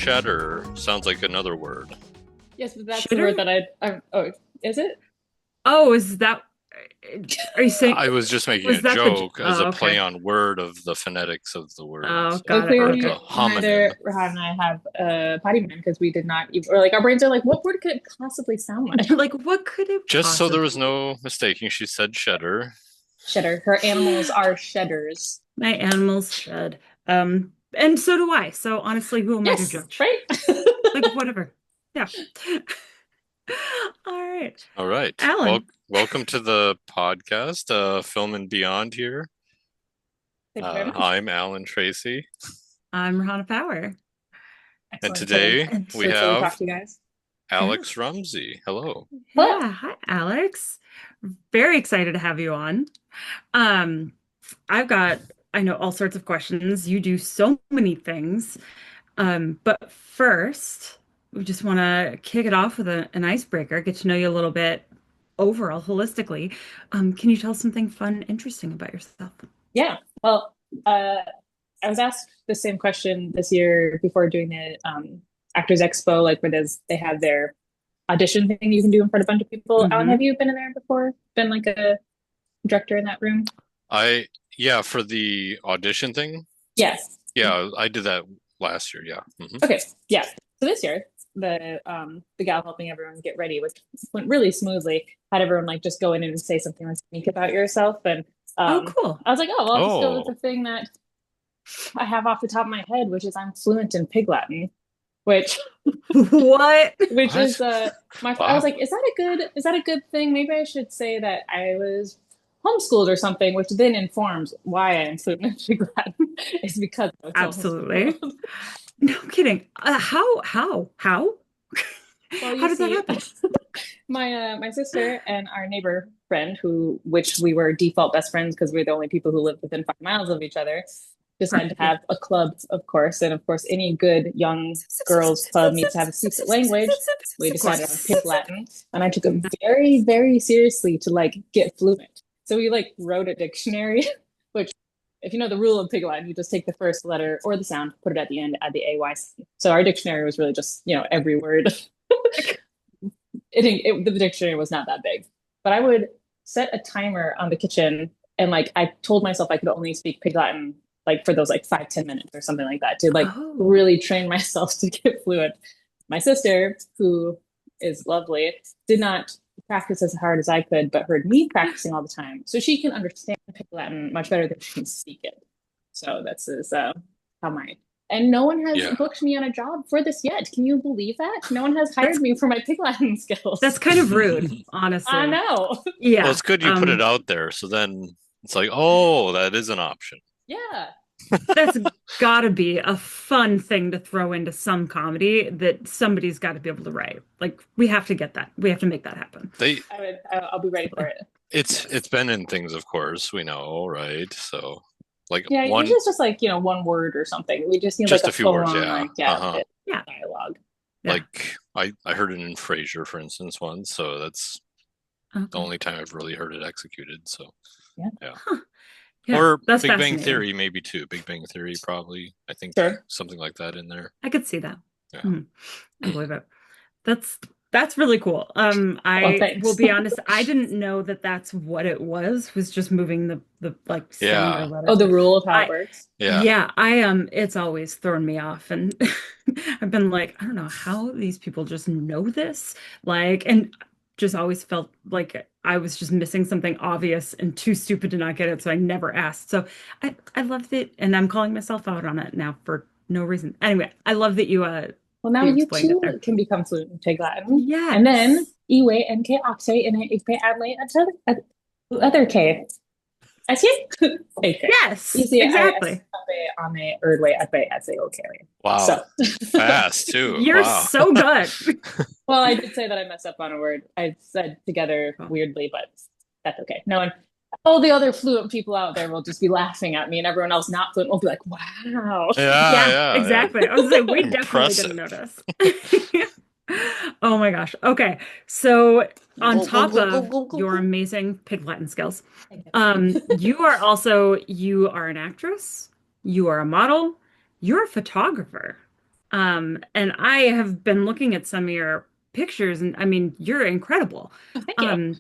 cheddar sounds like another word. Yes, but that's the Shitter? word that oh, is it? Oh, is that, are you saying, I was just making was a that the, joke as a oh, play okay. on word of the phonetics of the word, Oh, so, Well, got it. or of Okay. the clearly homonym. neither Rahan and I have potty man because we did not even, or like our brains are like, what word could it possibly sound like? Like, what could it Just so there was possibly? no mistaking, she said cheddar. Shedder. Her animals are shedders. My animals shed. And so do I. So honestly, who am I to Yes, judge? right? Like, whatever. Yeah. All right. All right. Well, Alan, welcome to the podcast, Film and Beyond here. Thank you very much. I'm Alan Tracy, I'm Rahana Power. and Excellent. today And we So excited to talk have to you guys. yeah, Alex Rumsey. Hello. Hello. yeah. Hi, Alex. Very excited to have you on. Um, I've got, I know all sorts of questions. You do so many things. But first, we just want to kick it off with an icebreaker, get to know you a little bit overall, holistically. Can you tell us something fun, interesting about yourself? Yeah. Well, I was asked the same question this year before doing the Actors Expo, like where they have their audition thing you can do in front of a bunch of people. Alan, have Hmm. you been in there before? Been like a director in that room? I yeah, for the audition thing. Yes. Yeah, I did that last year. Yeah. Okay. Yeah. So this year, the gal helping everyone get ready, which went really smoothly, had everyone like just go in and say something like unique about yourself. And Oh, um, cool. I was like, oh, well, I'll just go with Oh, the thing that I have off the top of my head, which is I'm fluent in Pig Latin, which What? which is what? I was Wow. like, is that a good thing? Maybe I should say that I was homeschooled or something, which then informs why I am fluent in Pig Latin is because I was Absolutely. homeschooled. No kidding. How? Well, you How did that see, happen? my sister and our neighbor friend, which we were default best friends because we're the only people who lived within 5 miles of each other, decided to Right. have a club, of course, and of course, any good young girls club needs to have a secret language. We Of decided on course. Pig Latin, and I took it very, very seriously to like get fluent. So we like wrote a dictionary, which, if you know the rule of Pig Latin, you just take the first letter or the sound, put it at the end, add the AY. So our dictionary was really just every word. The dictionary was not that big, but I would set a timer on the kitchen and like I told myself I could only speak Pig Latin like for those like 5-10 minutes or something like that to like Oh, really train myself to get fluent. My sister, who is lovely, did not practice as hard as I could, but heard me practicing all the time, so she can understand Pig Latin much better than she can speak it. So that's how my and no one has Yeah. booked me on a job for this yet. Can you believe that? No one has hired that's me for my pig Latin that's skills. kind of rude, I honestly. know. Well, Yeah. it's good you put it out there, so then it's like, oh, that is an option. Yeah. That's gotta be a fun thing to throw into some comedy that somebody's got to be able to write. Like, we have to get that. We have to make that happen. They I'll be ready for Absolutely. it. it's been in things, of course, we know, right? So like Yeah, usually one it's just like, one word or something. We just need like just a a few full words, on, yeah. like, yeah, Uh-huh. bit Yeah. dialogue. Yeah. Like I heard it in Frasier, for instance, once, so that's the Okay. only time I've really heard it executed. So Yeah. yeah. Huh. Yeah. Or That's Big Bang fascinating. Theory, maybe too. Big Bang Theory, probably. I think Sure. something like that in there. I could see that. Yeah. Hmm. I believe it. That's that's really cool. Well, I will thanks. be honest, I didn't know that that's what it was just moving the like sound or Yeah. Oh, letters. the rule of how it I works. Yeah. Yeah, it's always thrown me off and I've been like, I don't know how these people just know this. Like, and just always felt like I was just missing something obvious and too stupid to not get it, so I never asked. So I love that, and I'm calling myself out on it now for no reason. Anyway, I love Well, now that you you explained it too there. can become fluent in Pig Latin. And then, Yes. Iwe, NK, Octe, and Igpe, Adlate, other K. I see. Okay. You Yes, see, I exactly. sabi ame erdwe atbe at the okay. Wow. So, Fast too. You're Wow. so good. well, I did say that I messed up on a word. I said together Oh, weirdly, but that's okay. No one, all the other fluent people out there will just be laughing at me, and everyone else not fluent will be like, "Wow." Yeah, yeah, yeah, yeah. exactly. I was gonna say we definitely didn't Impressive. notice. Oh my gosh. Okay. So on top of your amazing Pig Latin skills, you are an actress, you are a model, you're a photographer. And I have been looking at some of your pictures, and I mean, you're incredible. Oh, thank you. Um,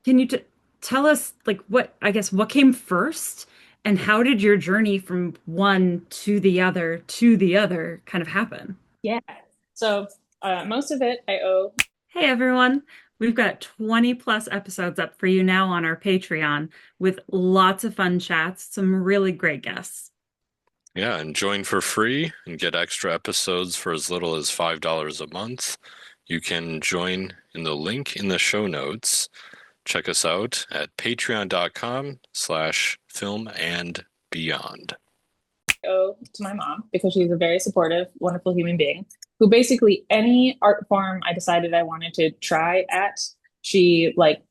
can you t tell us like what I guess what came first, and how did your journey from one to the other kind of happen? Yeah. So most of it I owe. Hey everyone, we've got 20 plus episodes up for you now on our Patreon with lots of fun chats, some really great guests. Yeah, and join for free and get extra episodes for as little as $5 a month. You can join in the link in the show notes. Check us out at patreon.com/film and beyond. Owe to my mom because she's a very supportive, wonderful human being who basically any art form I decided I wanted to try at, she like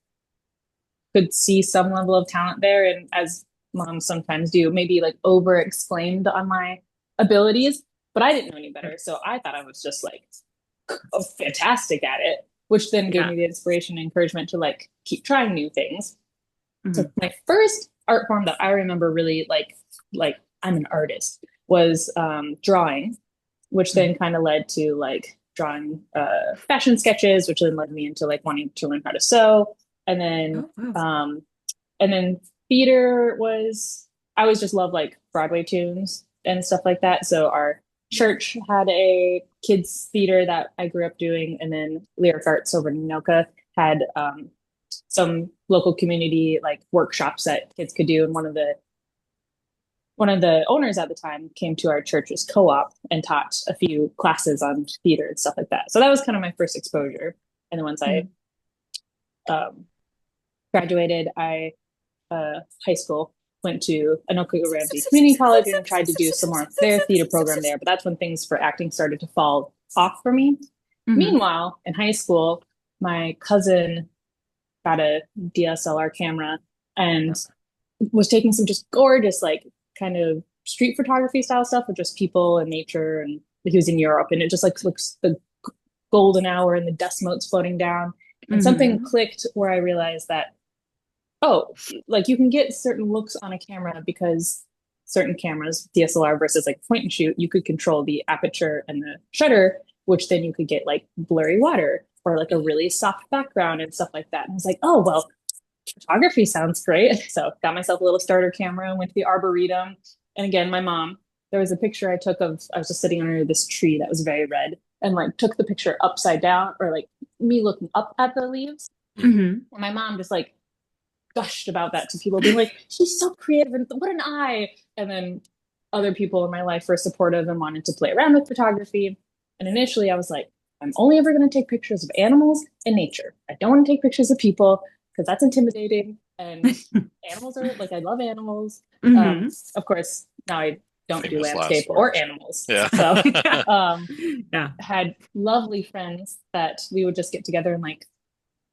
could see some level of talent there. And as moms sometimes do, maybe like over exclaimed on my abilities, but I didn't know any better. So I thought I was just like fantastic at it, which then gave Yeah. me the inspiration and encouragement to like keep trying new things. So Mhm. my first art form that I remember really like I'm an artist was drawing, which then Mhm. kind of led to like drawing fashion sketches, which then led me into like wanting to learn how to sew, and then Oh, wow. um, and then theater was I always just loved like Broadway tunes and stuff like that. So our church had a kids theater that I grew up doing, and then Lyric Arts over in Anoka had some local community like workshops that kids could do. And one of the owners at the time came to our church's co-op and taught a few classes on theater and stuff like that. So that was kind of my first exposure. And then once I Mhm. um, graduated, I high school went to Anoka Ramsey Community College and tried to do some more of their theater program there. But that's when things for acting started to fall off for me. Mhm. Meanwhile, in high school, my cousin got a DSLR camera and was taking some just gorgeous, like kind of street photography style stuff with just people and nature. And he was in Europe, and it just like looks the golden hour and the dust motes floating down. And something Mhm. clicked where I realized that, oh, like you can get certain looks on a camera because certain cameras, DSLR versus like point and shoot, you could control the aperture and the shutter, which then you could get like blurry water or like a really soft background and stuff like that. And I was like, oh, well, photography sounds great. So got myself a little starter camera, went to the Arboretum. And again, my mom, there was a picture I took of, I was just sitting under this tree that was very red and like took the picture upside down or like me looking up at the leaves. Mhm. And my mom just like gushed about that to people, being like, she's so creative and what an eye. And then other people in my life were supportive and wanted to play around with photography. And initially I was like, I'm only ever going to take pictures of animals and nature. I don't want to take pictures of people because that's intimidating. And animals are like, I love animals. Um, Mhm. of course, now I don't do Famous landscape last or words. animals. Yeah. So Yeah. um, Yeah. had lovely friends that we would just get together and like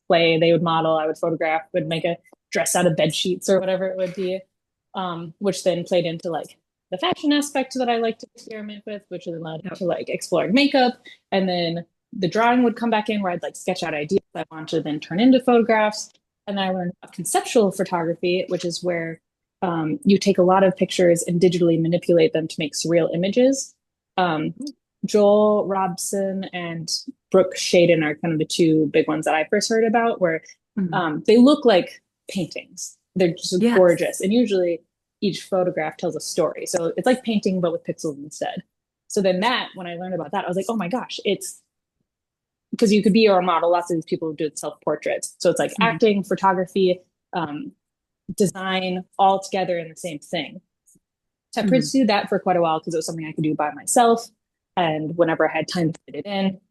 play. They would model, I would photograph, would make a dress out of bed sheets or whatever it would be, which then played into like the fashion aspect that I like to experiment with, which then led Yep. to like exploring makeup. And then the drawing would come back in where I'd like sketch out ideas I wanted to then turn into photographs. And then I learned about conceptual photography, which is where you take a lot of pictures and digitally manipulate them to make surreal images. Um, Joel Robson and Brooke Shaden are kind of the two big ones that I first heard about, where Mhm. they look like paintings. They're just Yes. gorgeous. And usually each photograph tells a story. So it's like painting, but with pixels instead. So then when I learned about that, I was like, oh my gosh, it's because you could be your model. Lots of these people do self portraits. So it's like Mhm. acting, photography, um, design all together in the same thing. So I Mhm. pursued that for quite a while because it was something I could do by myself. And whenever I had time to fit it in,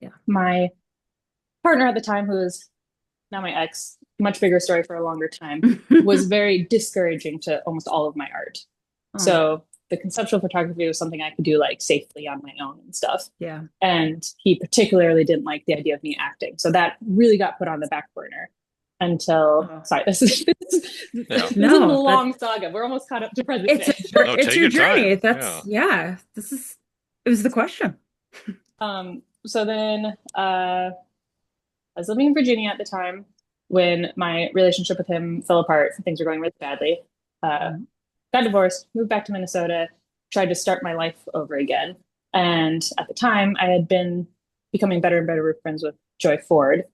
Yeah. my partner at the time, who was now my ex, much bigger story for a longer time, was very discouraging to almost all of my art. Oh, So the conceptual photography was something I could do like safely on my own and stuff. yeah. And he particularly didn't like the idea of me acting. So that really got put on the back burner until, Oh. sorry, Yeah. this is a No, that long saga. We're almost caught up to present day. No, it's take your your journey. time. That's Yeah. yeah. It was the question. So then I was living in Virginia at the time when my relationship with him fell apart. Things were going really badly. Uh, Mhm. got divorced, moved back to Minnesota, tried to start my life over again. And at the time, I had been becoming better and better friends with Joy Ford.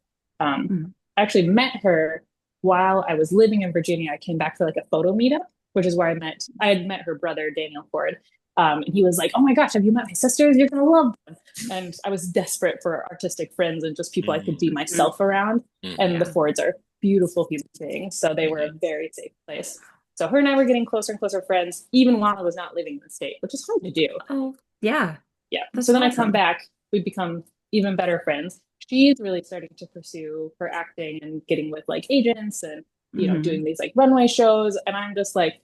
Mhm. I actually met her while I was living in Virginia. I came back for like a photo meetup, which is where I had met her brother, Daniel Ford. And he was like, "Oh my gosh, have you met my sisters? You're gonna love them." And I was desperate for artistic friends and just people I could be Mm-hmm. Mhm. myself around. And the Yeah. Fords are beautiful human beings, so they were a Mm-hmm. very safe place. So her and I were getting closer and closer friends, even while I was not living in the state, which is hard to do. Oh, yeah. Yeah. So That's then I come awesome. back, we become even better friends. She's really starting to pursue her acting and getting with like agents and, Hmm. doing these like runway shows. And I'm just like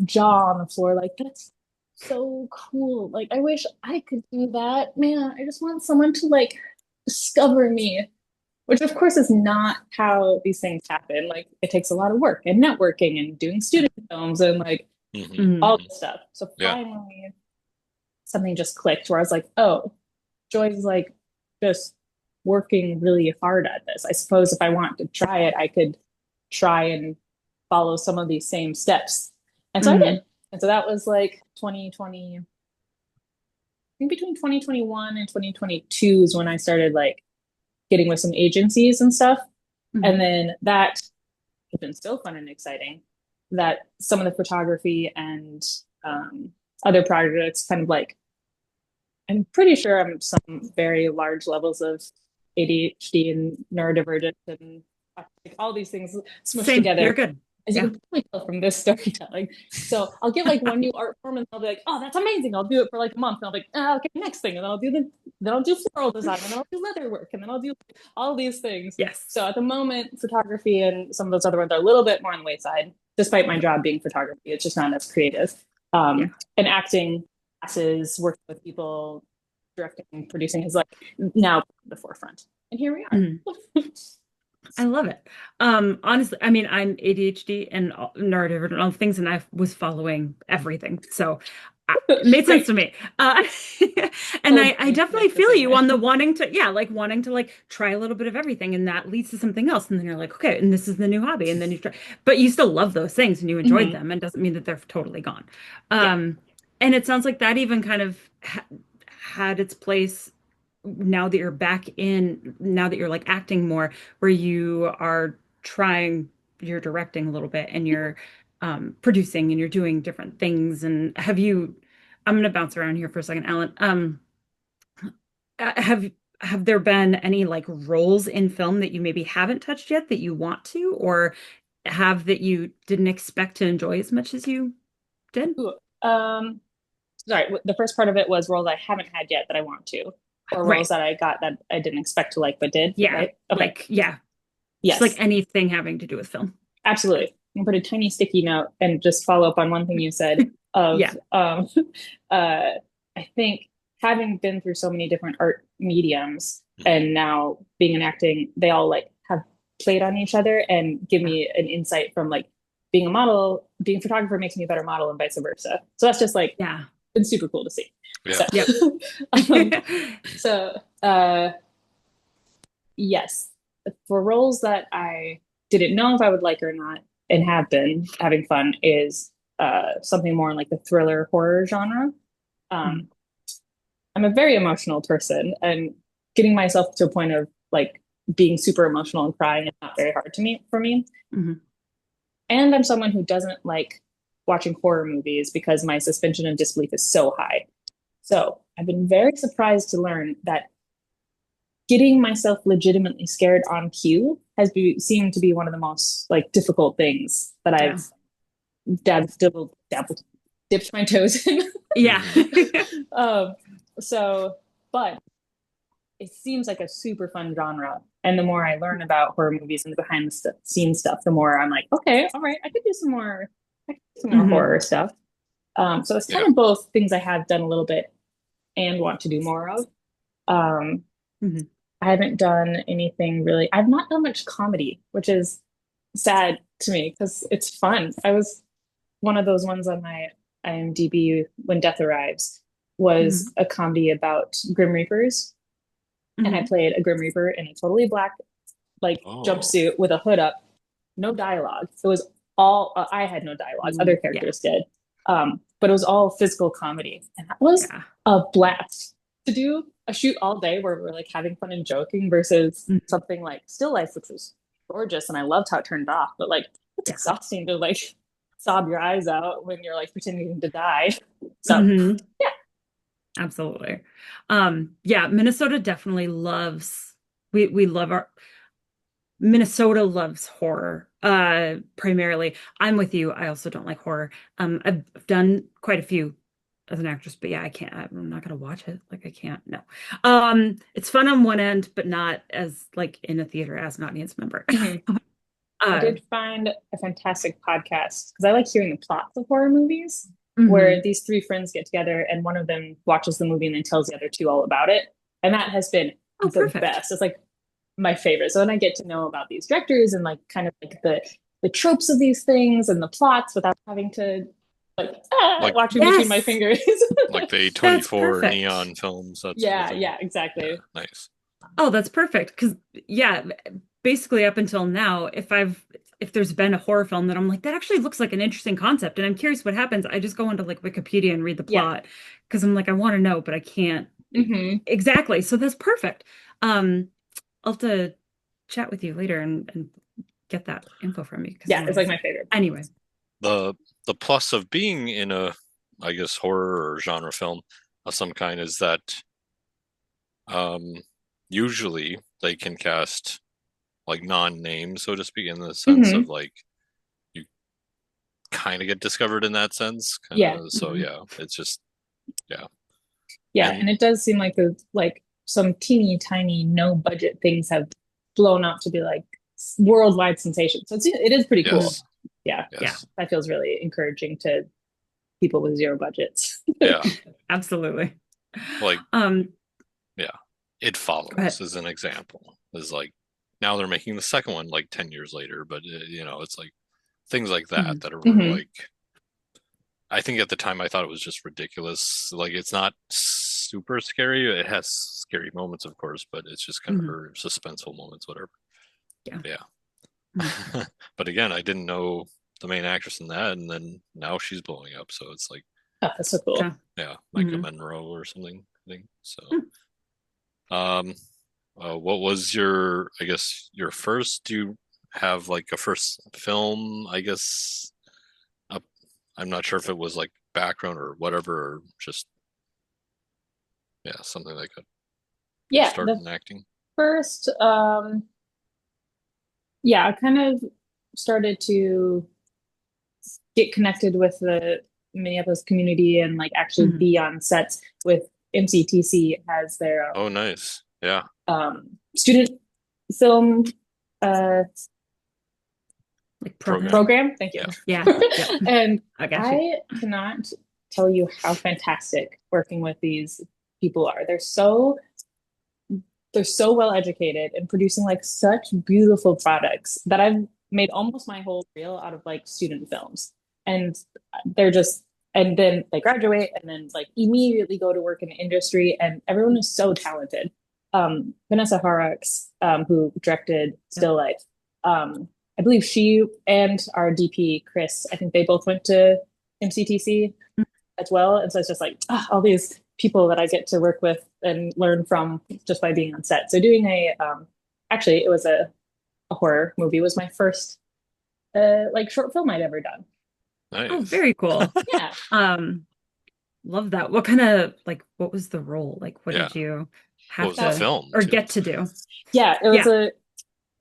jaw on the floor, like, that's so cool. Like, I wish I could do that. Man, I just want someone to like discover me, which of course is not how these things happen. Like, it takes a lot of work and networking and doing student films and like Mm-hmm. Hmm. all Mm-hmm. this stuff. So Yeah. finally, something just clicked where I was like, oh, Joy's like just working really hard at this. I suppose if I want to try it, I could try and follow some of these same steps. And so I did. Hmm. And so that was like 2020, I think between 2021 and 2022 is when I started like getting with some agencies and stuff. And Hmm. then that has been so fun and exciting that some of the photography and um, other projects kind of like I'm pretty sure I'm some very large levels of ADHD and neurodivergent and like, all these things smushed Same. You're together, good. as you Yeah. can probably tell from this storytelling. So I'll get like one new art form and I'll be like, oh, that's amazing. I'll do it for like a month. And I'll be like, okay, next thing. And then I'll do floral design and then I'll do leather work and then I'll do all these things. So Yes. at the moment, photography and some of those other ones are a little bit more on the wayside, despite my job being photography. It's just not as creative. Yeah. And acting classes, working with people, directing, producing is like now the forefront. And here we are. Mhm. I love it. Honestly, I mean, I'm ADHD and neurodivergent and all things, and I was following everything. So it made sense Great. to me. And Oh, I I'm definitely the feel same you way. on the wanting to like try a little bit of everything, and that leads to something else. And then you're like, okay, and this is the new hobby. And then you try, but you still love those things and you enjoyed Mm-hmm. them, and doesn't mean that they're totally gone. Yeah. Um, and it sounds like that even kind of ha had its place now that you're back in, now that you're like acting more, where you are trying, you're directing a little bit and you're producing and you're doing different things. And I'm going to bounce around here for a second, Alan. Have there been any like roles in film that you maybe haven't touched yet that you want to, or have that you didn't expect to enjoy as much as you did? Ooh, sorry, the first part of it was roles I haven't had yet that I want to, or roles Right. that I got that I didn't expect to like but did, Yeah. right? Okay. Like, yeah. Just like Yes, anything having to do with film. absolutely. I'm gonna put a tiny sticky note and just follow up on one thing you said of Yeah. uh I think having been through so many different art mediums Mm-hmm. and now being in acting, they all like have played on each other and give me an insight from like being a model, being a photographer makes me a better model and vice versa. So that's just like Yeah. been super cool to see. Yeah. So Yep. um, so yes, for roles that I didn't know if I would like or not and have been having fun is something more in like the thriller horror genre. Um, I'm a very emotional person and getting myself to a point of like being super emotional and crying is not very hard to me for me. Mhm. And I'm someone who doesn't like watching horror movies because my suspension of disbelief is so high. So I've been very surprised to learn that getting myself legitimately scared on cue seemed to be one of the most like difficult things that Yeah. I've dipped my toes in. Yeah. Mm-hmm. um, so, but it seems like a super fun genre. And the more I learn about horror movies and the behind the scenes stuff, the more I'm like, okay, all right, I could do some more. I could do some more Hmm. horror stuff. So it's kind Yeah. of both things I have done a little bit and want to do more of. Um, Hmm. I haven't done anything really. I've not done much comedy, which is sad to me because it's fun. I was one of those ones on my IMDb when Death Arrives was Hmm. a comedy about Grim Reapers, and I Hmm. played a Grim Reaper in a totally black like Oh. jumpsuit with a hood up, no dialogue. It was all I had no dialogues. Other Ooh, yeah. characters did, But it was all physical comedy, and that was Yeah. a blast to do a shoot all day where we're like having fun and joking versus Mhm. something like still life, which was gorgeous, and I loved how it turned off. But like, it's Yeah. exhausting to like sob your eyes out when you're like pretending to die. So Hmm. yeah. Absolutely. Yeah, Minnesota definitely loves we love our Minnesota loves horror. Primarily. I'm with you. I also don't like horror. I've done quite a few as an actress, but yeah, I can't. I'm not gonna watch it. Like I can't. No. It's fun on one end, but not as like in a theater as an audience member. Mhm. I Uh, did find a fantastic podcast because I like hearing the plots of horror movies where mhm. these three friends get together and one of them watches the movie and then tells the other two all about it. And that has been Oh, the perfect. best. It's like my favorite. So then I get to know about these directors and like kind of like the tropes of these things and the plots without having to like Like watching between my Yes, fingers. like the that's A24 perfect. neon films, that sort of Yeah, thing. yeah, Yeah, exactly. nice. Oh, that's perfect. Because yeah, basically up until now, if there's been a horror film that I'm like, that actually looks like an interesting concept, and I'm curious what happens, I just go into like Wikipedia and read the Yeah. plot because I'm like, I want to know, but I can't. Hmm. Exactly. So that's perfect. Um, I'll have to chat with you later and get that info from you because Yeah, I'm it's like always my favorite. anyway. The the plus of being in a, I guess, horror or genre film of some kind is that um usually they can cast like non-names, so to speak, in the sense of Hmm. like you kind of get discovered in that sense. Yeah. So Mhm. yeah, it's just yeah. Yeah, And and it does seem like the like some teeny tiny no budget things have blown up to be like worldwide sensation. So it is pretty cool. yes, Yeah, Yeah, yes. that feels really encouraging to people with zero budgets. Yeah. absolutely. Like Um, yeah. It go ahead. Follows as an example. Is like now they're making the second one like 10 years later, but it's like things like that Mhm. that are Hmm. like I think at the time I thought it was just ridiculous. Like it's not super scary. It has scary moments, of course, but it's just kind of Mhm. her suspenseful moments, whatever. Yeah. Mhm. Yeah. But again, I didn't know the main actress in that, and then now she's blowing up. So it's like, Oh, that's so cool. Yeah. yeah, Micah Mhm. Monroe or something, I think. So, Mm. um, what was your, I guess, your first? Do you have like a first film? I guess up. I'm not sure if it was like background or whatever, or just yeah, something like a first Yeah, start the in acting. first yeah, I kind of started to get connected with the Minneapolis community and like actually Mhm. be on sets with MCTC as their Oh, nice. Yeah, student film uh, Like program. program. program. Thank you. Yeah, Yeah. Yep. And I got you. I cannot tell you how fantastic working with these people are. They're so well educated and producing like such beautiful products that I've made almost my whole reel out of like student films. And they're just and then they graduate and then like immediately go to work in the industry and everyone is so talented. Vanessa Horrocks, who directed Yep. Still Life, I believe she and our DP Chris, I think they both went to MCTC as well. And so it's just like all these people that I get to work with and learn from just by being on set. So doing actually it was a horror movie. It was my first like short film I'd ever done. Oh, nice. very cool. Yeah. Um, Love that. What kind of like what was the role? Like what Yeah. did you What have was the So to film or too? get to do? yeah, it was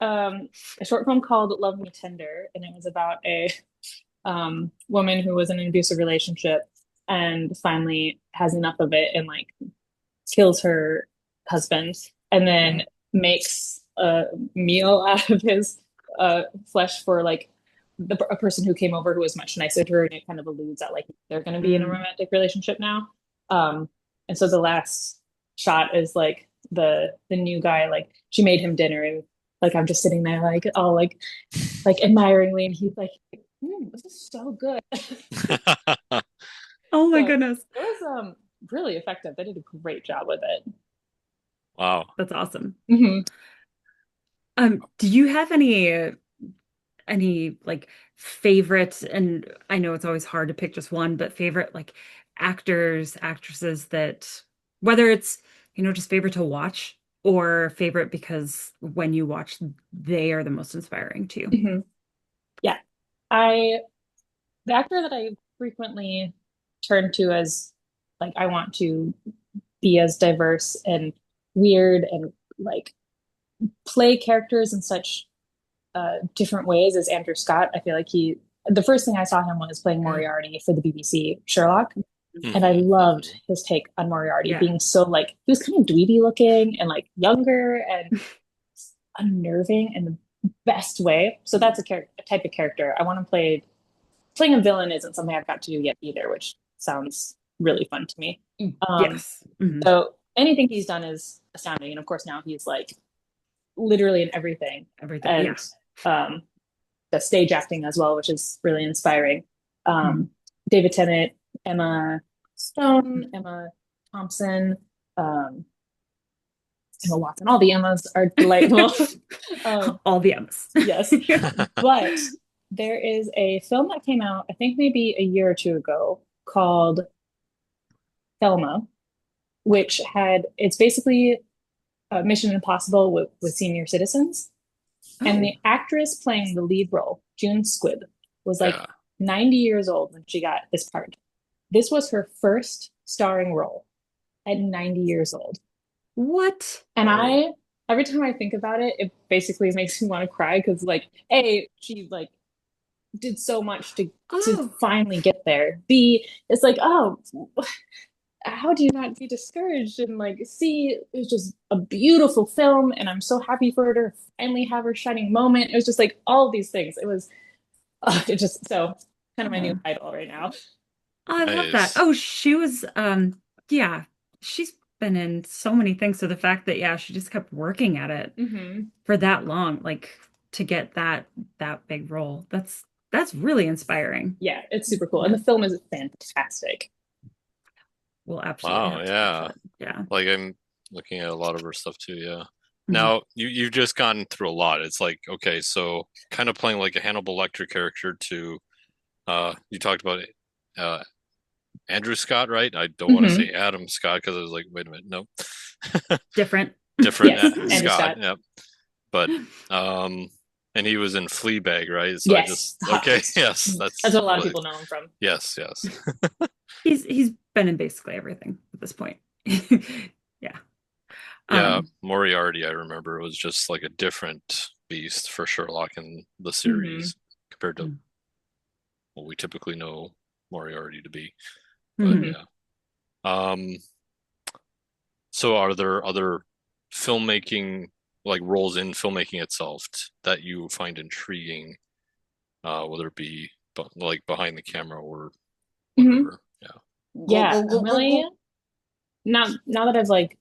Yeah. a short film called Love Me Tender, and it was about a woman who was in an abusive relationship and finally has enough of it and like kills her husband and then Right. makes a meal out of his flesh for like a person who came over who was much nicer to her, and it kind of alludes that like they're going to be in a Mm. romantic relationship now. And so the last shot is like the new guy, like she made him dinner and like I'm just sitting there like all like admiringly, and he's like, this is so good. Oh my So goodness. it was really effective. They did a great job with it. Wow. That's awesome. Hmm. Do you have any any like favorite, and I know it's always hard to pick just one, but favorite like actors, actresses that whether it's, just favorite to watch or favorite because when you watch, they are the most inspiring to you. Mhm. Yeah. I the actor that I frequently turn to as like I want to be as diverse and weird and like play characters in such different ways as Andrew Scott. I feel like the first thing I saw him was playing Yeah. Moriarty for the BBC Sherlock. And I Hmm. loved Hmm. his take on Moriarty Yeah. being so like, he was kind of dweeby looking and like younger and unnerving in the best way. So that's a type of character I want to play. Playing a villain isn't something I've got to do yet either, which sounds really fun to me. Um, Yes. Hmm. so anything he's done is astounding. And of course, now he's like literally in everything. Everything. Yeah. And um, the stage acting as well, which is really inspiring. Mhm. Um, David Tennant, Emma Stone, Emma Thompson, um, Emma Watson. All the Emmas are delightful. um, All the M's. yes, but there is a film that came out, I think maybe a year or two ago, called Thelma, which it's basically Mission Impossible with senior citizens. And Oh, the actress playing the lead role, June Squibb, was like Yeah. 90 years old when she got this part. This was her first starring role at 90 years old. what? And Oh. every time I think about it, it basically makes me want to cry because, like, A, she like did so much to Oh, finally get there. B, it's like, oh, how do you not be discouraged? And like, see, it was just a beautiful film, and I'm so happy for her to finally have her shining moment. It was just like all of these things. It just so kind of my new oh, idol right now. I love that. Nice. Oh, she was, yeah, she's been in so many things. So the fact that, yeah, she just kept working at it Hmm. for that long, like to get that big role. That's really inspiring. Yeah, it's super cool, and Yeah, the film is fantastic. we'll absolutely Wow. have to watch Yeah. it. Yeah. Like I'm looking at a lot of her stuff too. Yeah. Mhm. Now you've just gone through a lot. It's like, okay, so kind of playing like a Hannibal Lecter character to you talked about uh Andrew Scott, right? I don't want to say Hmm. Adam Scott because I was like, wait a minute, no. Different. Different Yes, Andrew Scott. Scott. Yep. But um and he was in Fleabag, right? So I just Yes, hot. okay, yes, That's that's what a lot of what I people know him from. yes, yes. He's been in basically everything at this point. Yeah. Yeah, Um, Moriarty, I remember, was just like a different beast for Sherlock in the Hmm. series compared to what we typically know Moriarty to be. But mhm. yeah. Um, so are there other filmmaking, like roles in filmmaking itself that you find intriguing, whether it be like behind the camera or Hmm. whatever? Yeah. Go, Yeah, go, I'm go, go, really go. now that I've like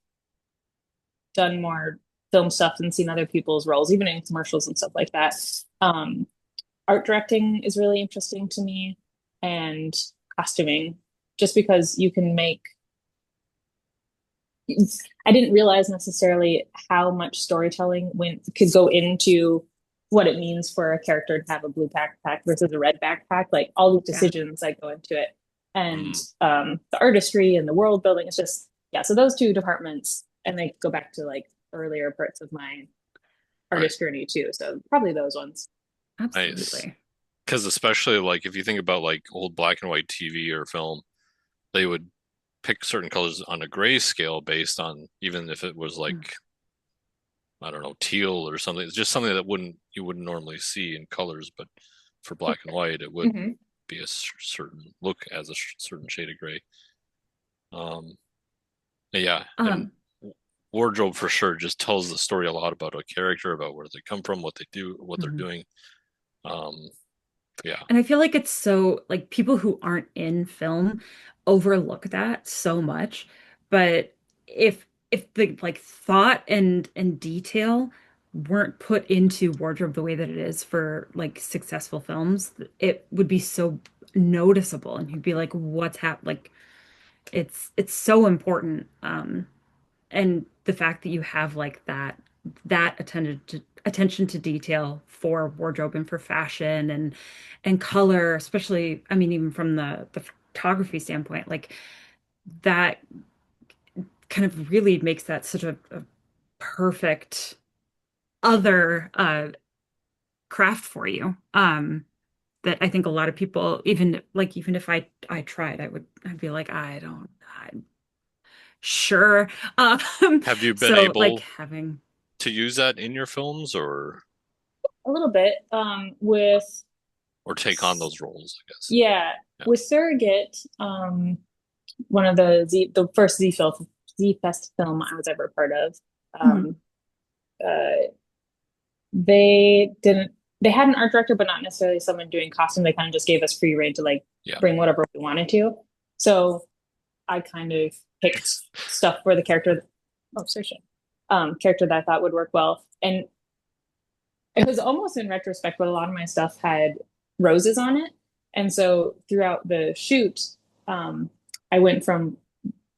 done more film stuff and seen other people's roles, even in commercials and stuff like that. Um, Art directing is really interesting to me, and costuming, just because you can make. I didn't realize necessarily how much storytelling could go into what it means for a character to have a blue backpack versus a red backpack. Like all these Yeah. decisions that go into it, and Mm, the artistry and the world building. It's just yeah. So those two departments, and they go back to like earlier parts of my right. artist journey too. So probably those ones. Nice. Absolutely. Because especially like if you think about like old black and white TV or film, they would pick certain colors on a grayscale based on even if it was Mm. like I don't know teal or something. It's just something that wouldn't normally see in colors, but for black and white it would Mm-hmm. be a certain look as a certain shade of gray. Um, yeah, and Um, wardrobe for sure just tells the story a lot about a character, about where they come from, what they do, what they're mhm. doing. Um, yeah, And I feel like it's so like people who aren't in film overlook that so much. But if the like thought and detail weren't put into wardrobe the way that it is for like successful films, it would be so noticeable and you'd be like, what's happened? Like it's so important. And the fact that you have like that attended to attention to detail for wardrobe and for fashion and color, especially, I mean, even from the photography standpoint, like that kind of really makes that such a perfect other craft for you. That I think a lot of people, even if I tried, I'd be like, I'm sure. Um, Have you been so like able having to use that in your films A little bit with or take on those roles, I guess? yeah, Yeah. with Surrogate, one of the first Z Fest film I was ever a part of. Mhm. Um, uh, they didn't they had an art director, but not necessarily someone doing costume. They kind of just gave us free rein to like Yeah. bring whatever we wanted to. So I kind of picked stuff for the character. Oh, sorry, character that I thought would work well, and it was almost in retrospect, but a lot of my stuff had roses on it. And so throughout the shoot, I went from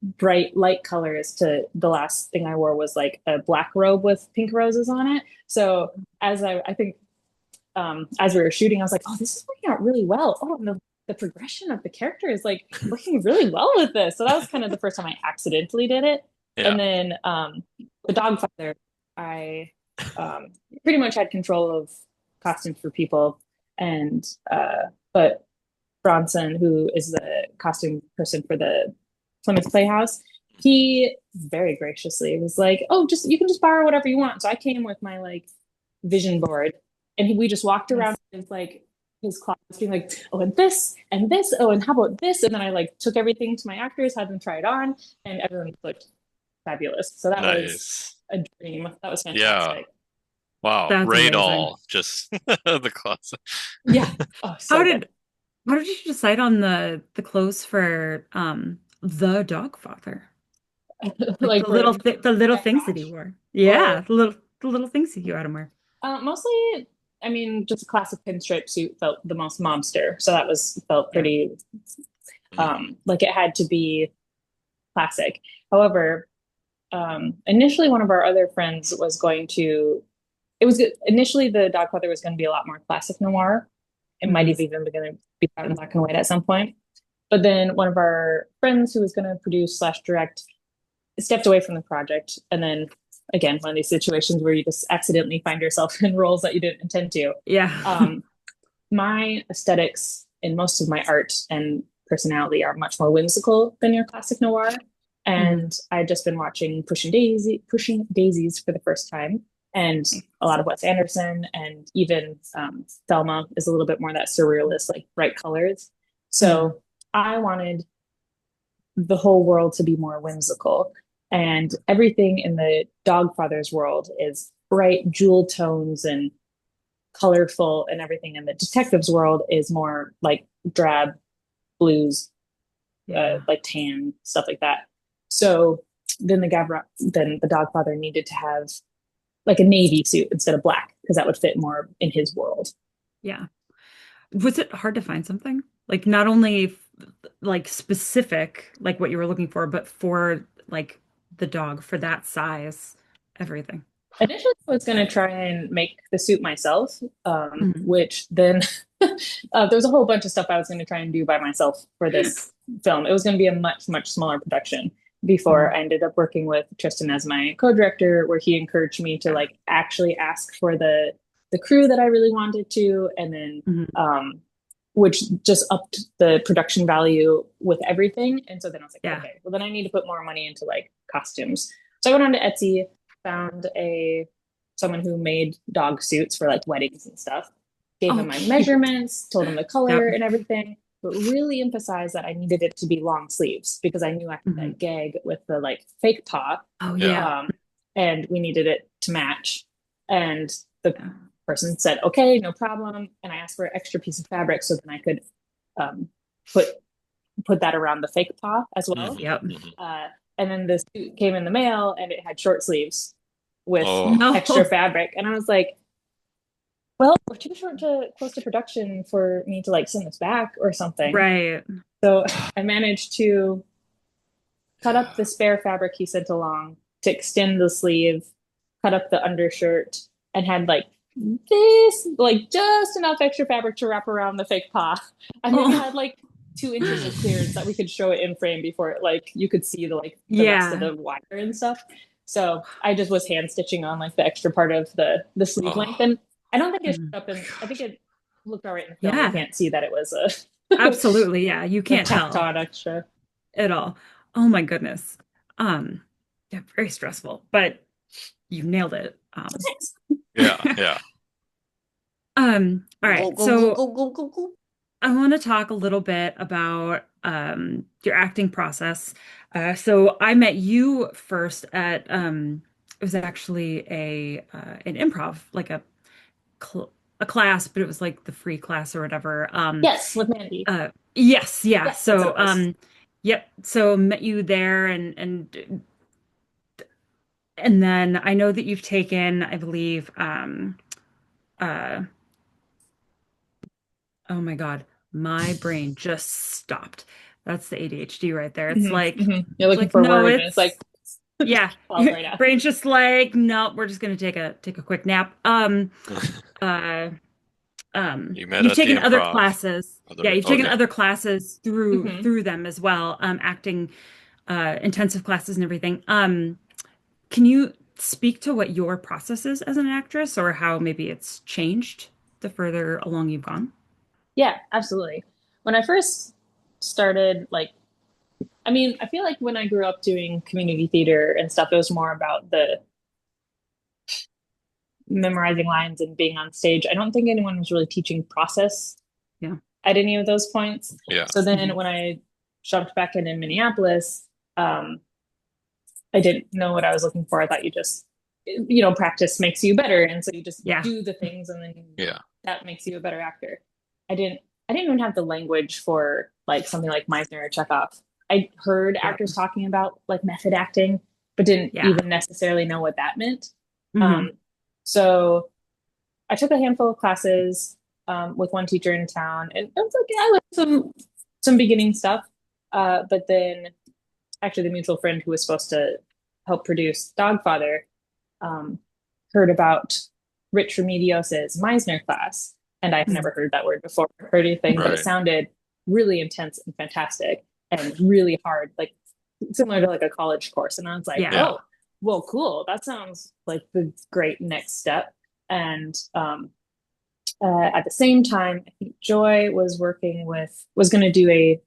bright light colors to the last thing I wore was like a black robe with pink roses on it. So I think as we were shooting, I was like, oh, this is working out really well. Oh, and the progression of the character is like working really well with this. So that was kind of the first time I accidentally did it. Yeah. And then the dog father, I um, pretty much had control of costumes for people. And but Bronson, who is the costume person for the Plymouth Playhouse, he very graciously was like, "Oh, just you can just borrow whatever you want." So I came with my like vision board, and we just walked around Yes. with like his closet, being like, "Oh, and this, oh, and how about this?" And then I like took everything to my actors, had them try it on, and everyone looked fabulous. So that was Nice. a dream. That was Yeah. fantastic. Wow. That's amazing. Radol, just the closet. Yeah. Oh, How so good. did how did you decide on the clothes for the dog father? Like Like for the little neck things that he match wore. or Yeah, the little things that you had him wear. Mostly, I mean, just a classic pinstripe suit felt the most mobster. So that was felt Yeah. pretty Mm. like it had to be classic. However, initially one of our other friends was going to it was initially the Dogfather was going to be a lot more classic noir. It might Hmm. have even been going to be out in black and white at some point. But then one of our friends who was going to produce slash direct stepped away from the project. And then again, one of these situations where you just accidentally find yourself in roles that you didn't intend to. Yeah. Um, my aesthetics in most of my art and personality are much more whimsical than your classic noir. Mhm. And I'd just been watching Pushing Daisies for the first time, and a lot of Wes Anderson, and even Thelma is a little bit more that surrealist, like bright colors. Mhm. So I wanted the whole world to be more whimsical. And everything in the Dogfather's world is bright jewel tones and colorful and everything. And the detective's world is more like drab blues, Yeah. like tan, stuff like that. So then the Dogfather needed to have like a navy suit instead of black because that would fit more in his world. Yeah. Was it hard to find something? Like not only like specific, like what you were looking for, but for like the dog for that size, everything. Initially, I was going to try and make the suit myself, Mhm. which then there was a whole bunch of stuff I was going to try and do by myself for this film. It was going to be a much, much smaller production before Mhm. I ended up working with Tristan as my co-director, where he encouraged me to Yeah. like actually ask for the crew that I really wanted to, and then Mhm. um, which just upped the production value with everything. And so then I was like, Yeah. okay, well then I need to put more money into like costumes. So I went on to Etsy, found a someone who made dog suits for like weddings and stuff. Gave Oh, him my cute. measurements, told him the color Yep. and everything, but really emphasized that I needed it to be long sleeves because I knew I had Mhm. that gag with the like fake paw, Oh, Yeah. yeah. and we needed it to match. And the Yeah. person said, okay, no problem. And I asked for an extra piece of fabric so then I could um, put put that around the fake paw as well. Hmm. Yep. Hmm. Uh, and then the suit came in the mail and it had short sleeves with Oh, extra No. fabric. And I was like, well, we're too short to close to production for me to like send this back or something. Right. So I managed to cut up yeah. the spare fabric he sent along to extend the sleeve, cut up the undershirt, and had like this, like just enough extra fabric to wrap around the fake paw. And then we Oh, had like 2 inches of clearance that we could show it in frame before it like you could see the like the rest of yeah. the wire and stuff. So I just was hand stitching on like the extra part of the sleeve length. Oh, And I don't think it Mhm. showed up in I think it looked all right in the film. You Yeah, can't see that it was a absolutely. Yeah, you a can't tacked tell on extra. at all. Oh my goodness. Um, yeah, very stressful, but you nailed it. Thanks. yeah, yeah. All Go, right. go, go, So go, go, go, go. I want to talk a little bit about your acting process. So I met you first at it was actually a an improv, like a class, but it was like the free class or whatever. Yes, with Mandy. Yes, yeah. Yes, that's what So it was. yep. So met you there, and then I know that you've taken, I believe, uh, oh my God, my brain just stopped. That's the ADHD right there. You're It's looking like, for a no, word, and it's like it's yeah. falls right out. Brain's just like, nope, we're just gonna take a quick nap. Uh, You met you've at the taken other improv. classes. Yeah, Other, you've taken okay. other classes through Hmm. through them as well, acting intensive classes and everything. Can you speak to what your process is as an actress or how maybe it's changed the further along you've gone? Yeah, absolutely. When I first started, like, I mean, I feel like when I grew up doing community theater and stuff, it was more about the memorizing lines and being on stage. I don't think anyone was really teaching process Yeah. at any of those points. Yeah. So then Hmm. when I jumped back in Minneapolis, um, I didn't know what I was looking for. I thought you just, practice makes you better. And so you just Yeah. do the things and then Yeah. that makes you a better actor. I didn't, I didn't even have the language for like something like Meisner or Chekhov. I heard Yep. actors talking about like method acting, but didn't Yeah. even necessarily know what that meant. Hmm. Um, so I took a handful of classes with one teacher in town, and it was like, yeah, I learned some beginning stuff. But then actually the mutual friend who was supposed to help produce Dogfather um, heard about Rich Remedios's Meisner class, and I've never heard that word before, heard anything, but it Right. sounded really intense and fantastic and really hard, like similar to like a college course. And I was like, Yeah. Yeah. oh, well, cool. That sounds like the great next step. And at the same time, I think Joy was going to do a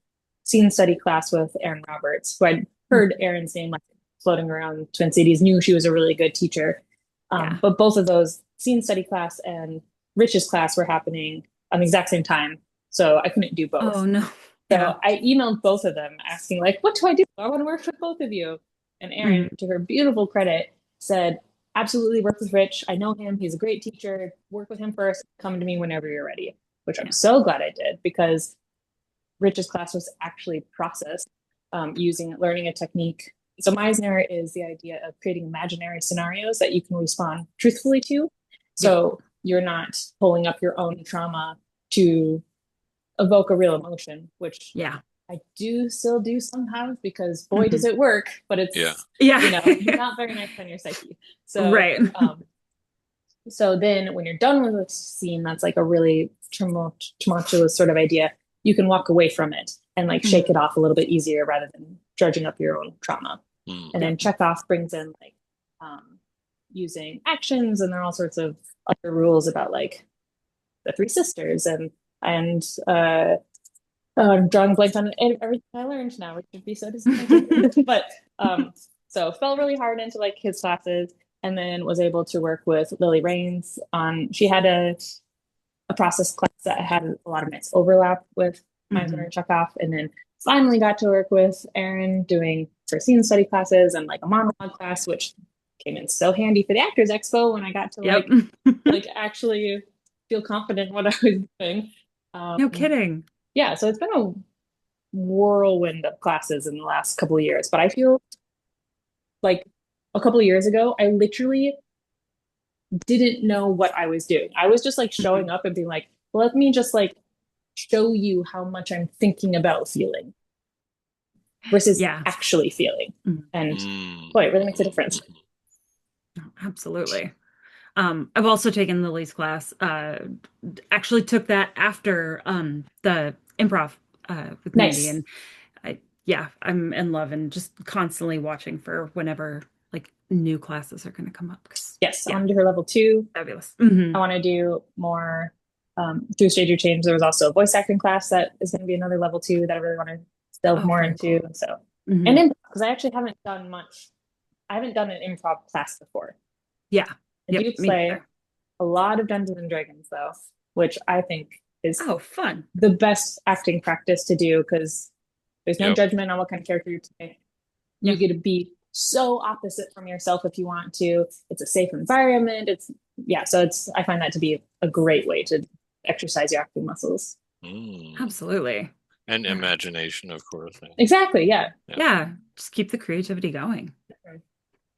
scene study class with Erin Roberts, who I'd heard Erin's name like floating around Twin Cities, knew she was a really good teacher. Yeah. But both of those, scene study class and Rich's class, were happening on the exact same time. So I couldn't do Oh both. no. Yeah. So I emailed both of them asking, like, what do I do? I want to work with both of you. And Hmm. Erin, to her beautiful credit, said, absolutely work with Rich. I know him. He's a great teacher. Work with him first. Come to me whenever you're ready, which I'm Yeah. so glad I did because Rich's class was actually processed learning a technique. So Meisner is the idea of creating imaginary scenarios that you can respond truthfully to. Yep. So you're not pulling up your own trauma to evoke a real emotion, which Yeah. I do still do sometimes because boy, does Hmm. it work, but Yeah. it's, Yeah. not very nice on your psyche. So, Right. so then when you're done with a scene that's like a really tumultuous sort of idea, you can walk away from it and like shake Hmm. it off a little bit easier rather than dredging up your own trauma. Mm. And then Yep. Chekhov brings in like using actions, and there are all sorts of other rules about like the three sisters and I'm drawing blanks on everything I learned now, which would be so disappointing. But so fell really hard into like his classes, and then was able to work with Lily Rains on. She had a process class that had a lot of nice overlap with Meisner Hmm. and Chekhov, and then finally got to work with Erin doing her scene study classes and like a monologue class, which came in so handy for the Actors Expo when I got to Yep. like actually feel confident in what I was doing. No Um, kidding. yeah, so it's been a whirlwind of classes in the last couple of years, but I feel like a couple of years ago, I literally didn't know what I was doing. I was just like Hmm. showing up and being like, well, let me just like show you how much I'm thinking about feeling versus Yeah. actually feeling. Mhm. And Mm. boy, it really makes a Mhm. difference. Mhm. Absolutely. I've also taken Lily's class. Actually took that after the improv with Mandy, Nice. and yeah, I'm in love and just constantly watching for whenever like new classes are going to come up. Because Yes, I yeah, want to do her level two. fabulous. I want to do more through Stranger Change. There was also a voice acting class that is going to be another level two that I really want to delve Oh, more very into. cool. So, and Hmm. in because I actually haven't done much. I haven't done an improv class before. Yeah. I Yep. do Me play neither. a lot of Dungeons and Dragons though, which I think is Oh, fun. the best acting practice to do because there's no Yep. judgment on what kind of character you play. You Yeah. get to be so opposite from yourself if you want to. It's a safe environment. It's yeah, so it's I find that to be a great way to exercise your acting muscles. Mm. Absolutely. And Yeah. imagination, of course. Exactly, yeah. Yeah. Yeah. Just keep the creativity going.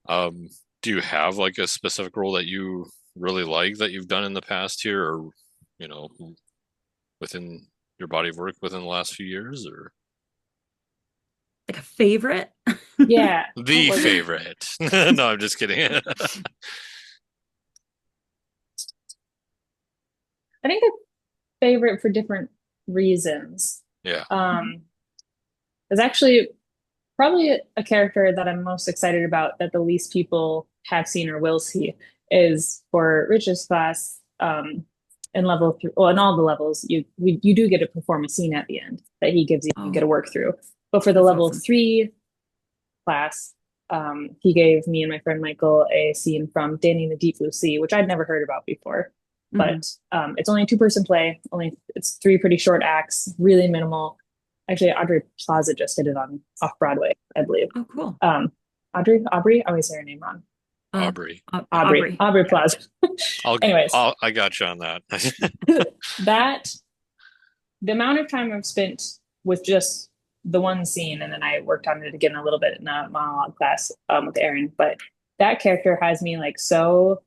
Um, do you have like a specific role that you really like that you've done in the past here, or you know, within your body of work within the last few years, or Like a favorite? Yeah. What the was it? favorite? No, I'm just kidding. I think a favorite for different reasons. Yeah. Um, is actually probably a character that I'm most excited about that the least people have seen or will see is for Rich's class. In level three, well, in all the levels, you do get to perform a scene at the end that he gives you. You get Oh, to work through. But for the that's level awesome. three class, he gave me and my friend Michael a scene from Danny in the Deep Blue Sea, which I'd never heard about before. Hmm. But it's only a two-person play. Only it's three pretty short acts, really minimal. Actually, Audrey Plaza just did it on off Broadway, I believe. Oh, cool. Aubrey, I always say her name wrong. Uh, Aubrey. Aubrey. Aubrey Yeah. Plaza. Anyways, I got you on that. that the amount of time I've spent with just the one scene, and then I worked on it again a little bit in a monologue class with Aaron, but that character has me like so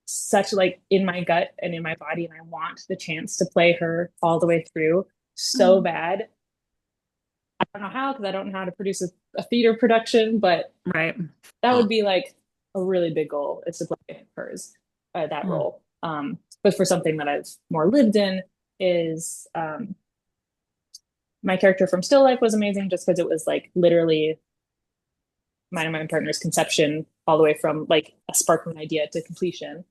such like in my gut and in my body, and I want the chance to play her all the way through so Oh, bad. I don't know how because I don't know how to produce a theater production, but right. that Huh. would be like a really big goal is to play hers, that Oh, role. But for something that I've more lived in is my character from Still Life was amazing just because it was like literally mine and my partner's conception all the way from like a sparkling idea to completion.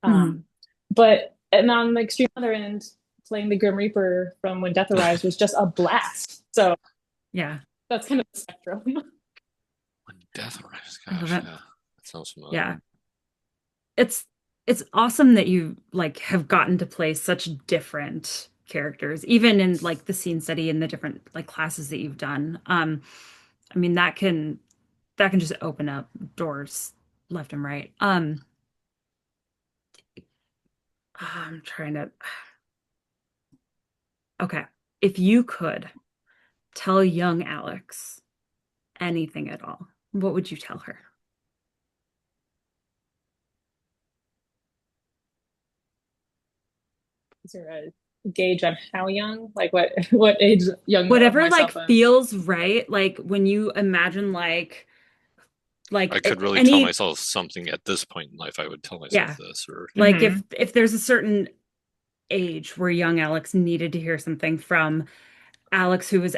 mhm. Um, but and on the extreme other end, playing the Grim Reaper from When Death Arrives was just a blast. So Yeah. that's kind of the spectrum. When death arrives, I love gosh, it. yeah, that sounds familiar. Yeah. It's it's awesome that you like have gotten to play such different characters, even in like the scene study and the different like classes that you've done. I mean that can just open up doors left and right. I'm trying to okay. If you could tell young Alex anything at all, what would you tell her? Is there a gauge on how young? Like what age young of Whatever like myself feels right, like when you imagine I like could really tell any myself something at this point in life. I would tell myself yeah, this, or yeah. like Mm-hmm. if there's a certain age where young Alex needed to hear something from Alex who was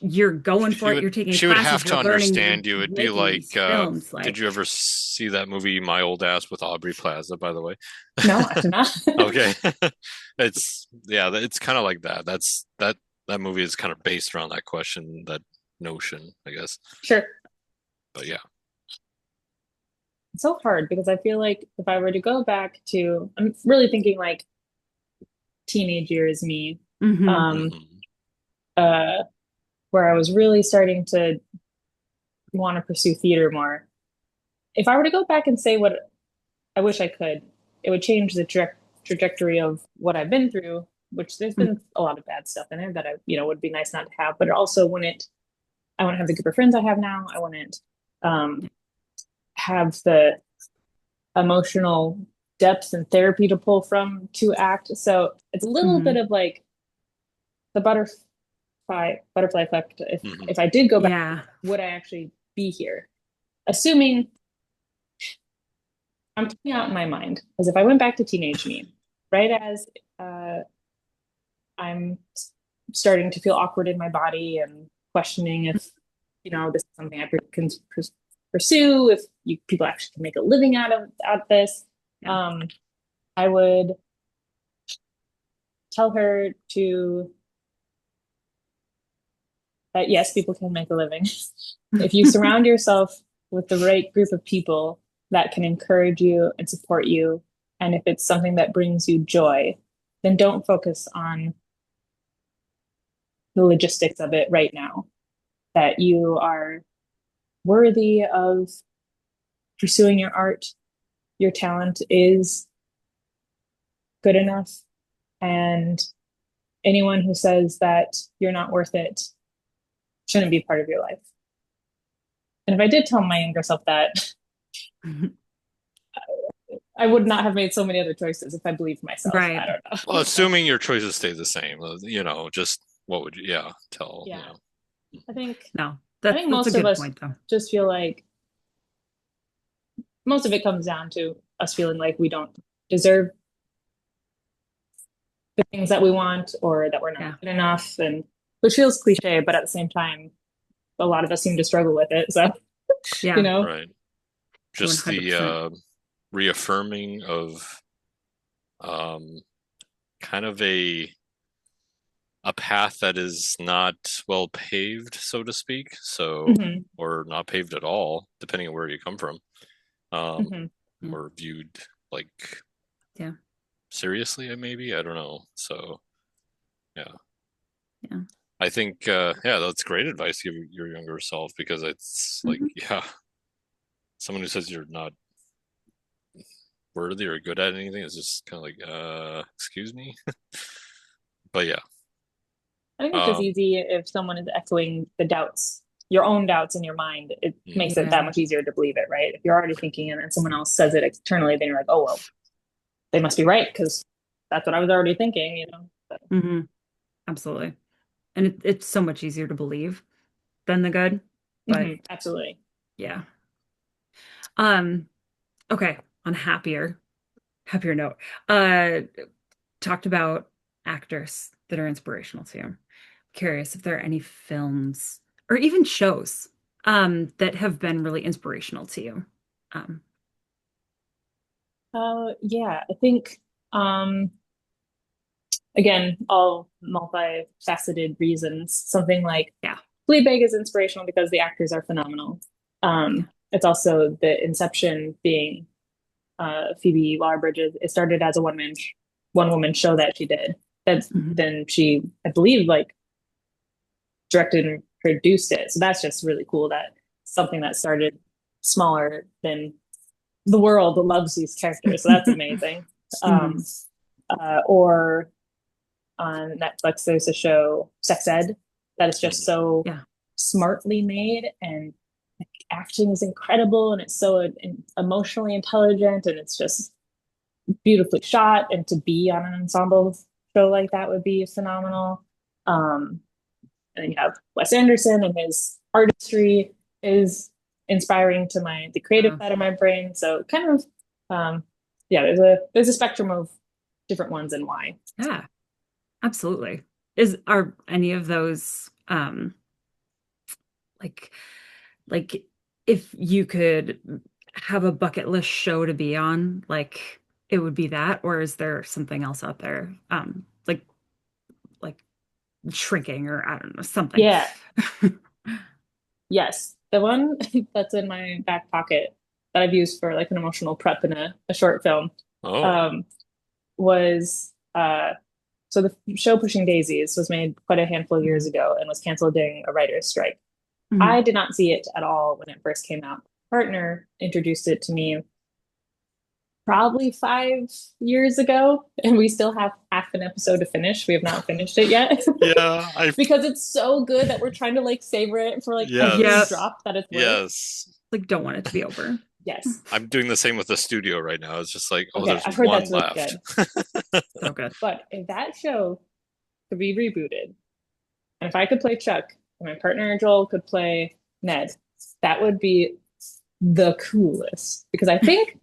you're going for it, you're taking She would classes, have you're to learning, you're understand you. It'd be making like, these films did like you ever see that movie My Old Ass with Aubrey Plaza, by the way? No, I did not. Okay. It's yeah, it's kind of like that. That movie is kind of based around that question, that notion, I guess. Sure. But yeah. It's so hard because I feel like if I were to go back to, I'm really thinking like teenage years me, hmm um, Hmm. uh, where I was really starting to want to pursue theater more. If I were to go back and say what I wish I could, it would change the trajectory of what I've been through, which there's been a lot of bad stuff in there that would be nice not to have, but it also I wouldn't have the group of friends I have now. I wouldn't, um, have the emotional depth and therapy to pull from to act. So it's a little bit hmm of like the butterfly effect. Hmm. If I did go back, yeah. would I actually be here? Assuming I'm putting out in my mind as if I went back to teenage me, right as uh, I'm starting to feel awkward in my body and questioning if, this is something I can pursue, if people actually can make a living out of this. Yeah. Um, I would tell her to that yes, people can make a living. If you surround yourself with the right group of people that can encourage you and support you, and if it's something that brings you joy, then don't focus on the logistics of it right now. That you are worthy of pursuing your art, your talent is good enough, and anyone who says that you're not worth it shouldn't be part of your life. And if I did tell my younger self that, I would not have made so many other choices if I believed myself. Right. I don't Well, know. assuming your choices stay the same, just what would you, yeah, tell, Yeah. I think No, I think that's a most of good us point though. just feel like most of it comes down to us feeling like we don't deserve the things that we want or that we're not Yeah. good enough, and which feels cliche, but at the same time, a lot of us seem to struggle with it. So, you Yeah. know, right? Just the 100%. reaffirming of um, kind of a path that is not well paved, so to speak. So, hmm or not paved at all, depending on where you come from, um, hmm Yeah. or viewed like Yeah. seriously, maybe. I don't know. So, yeah, Yeah. I think, yeah, that's great advice to give your younger self because it's like, Mhm. yeah, someone who says you're not worthy or good at anything is just kind of like, excuse me. But yeah, I think it's just um, easy if someone is echoing the doubts, your own doubts in your mind. It mm, makes it that Yeah. much easier to believe it, right? If you're already thinking it and then someone else says it externally, then you're like, oh well, they must be right because that's what I was already thinking. But, Hmm. Absolutely. And it's so much easier to believe than the good. But absolutely. yeah. Um, okay, on a happier note. Uh talked about actors that are inspirational to you. Curious if there are any films or even shows that have been really inspirational to you. Um, Yeah, I think um, again, all multifaceted reasons. Something like yeah. Fleabag is inspirational because the actors are phenomenal. Yeah. It's also the Inception being Phoebe Waller-Bridges. It started as a one woman show that she did. That Mhm. then she, I believe, like directed and produced it. So that's just really cool that something that started smaller than the world loves these characters. So that's amazing. Mhm. Um, or on Netflix, there's a show, Sex Ed, that is just mhm. so Yeah. smartly made and acting is incredible and it's so emotionally intelligent and it's just beautifully shot. And to be on an ensemble show like that would be phenomenal. Um, and then you have Wes Anderson and his artistry is inspiring to the creative Yeah. side of my brain. So kind of yeah, there's a spectrum of different ones and why. Yeah. Absolutely. Are any of those like like if you could have a bucket list show to be on, like it would be that, or is there something else out there? Like shrinking or I don't know, something. Yeah, yes. The one that's in my back pocket that I've used for like an emotional prep in a short film Oh, um, was so the show Pushing Daisies was made quite a handful of years Mhm. ago and was canceled during a writer's strike. Mhm. I did not see it at all when it first came out. My partner introduced it to me probably 5 years ago, and we still have half an episode to finish. We have not finished it yet yeah, I, because it's so good that we're trying to like savor it for like every Yep. yes, drop that it's worth. yes. Like don't want it to be over. Yes. I'm doing the same with the studio right now. It's just like, oh, Okay, there's I've heard one that's really left. good. So good. But if that show could be rebooted, and if I could play Chuck, and my partner Joel could play Ned, that would be the coolest. Because I think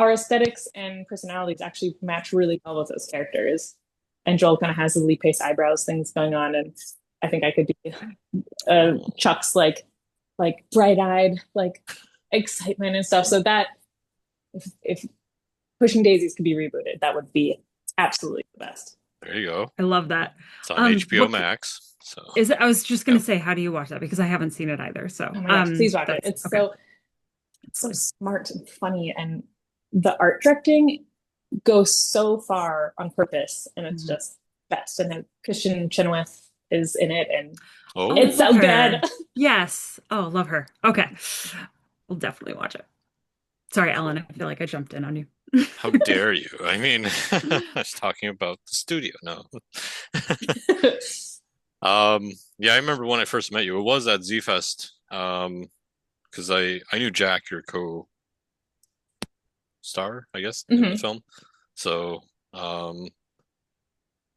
our aesthetics and personalities actually match really well with those characters. And Joel kind of has the Lee Pace eyebrows things going on, and I think I could be Chuck's like bright-eyed like excitement and stuff. So that if Pushing Daisies could be rebooted, that would be absolutely the best. There you go. I love that. It's on HBO What Max. So is it? I was just gonna yep. say, how do you watch that? Because I haven't seen it either. So, Oh my gosh, please watch it. that's okay. It's so smart and funny, and the art directing goes so far on purpose, and it's Mhm. just best. And then Christian Chenoweth is in it, and Oh, it's Oh, love so good. her. Yes. Oh, love her. Okay. We'll definitely watch it. Sorry, Ellen. cool. I feel like I jumped in on you. How dare you? I mean, I was talking about the studio. No. Yeah, I remember when I first met you. It was at Z Fest. Because I knew Jack, your co-star, I guess, in the Hmm. film. So, um,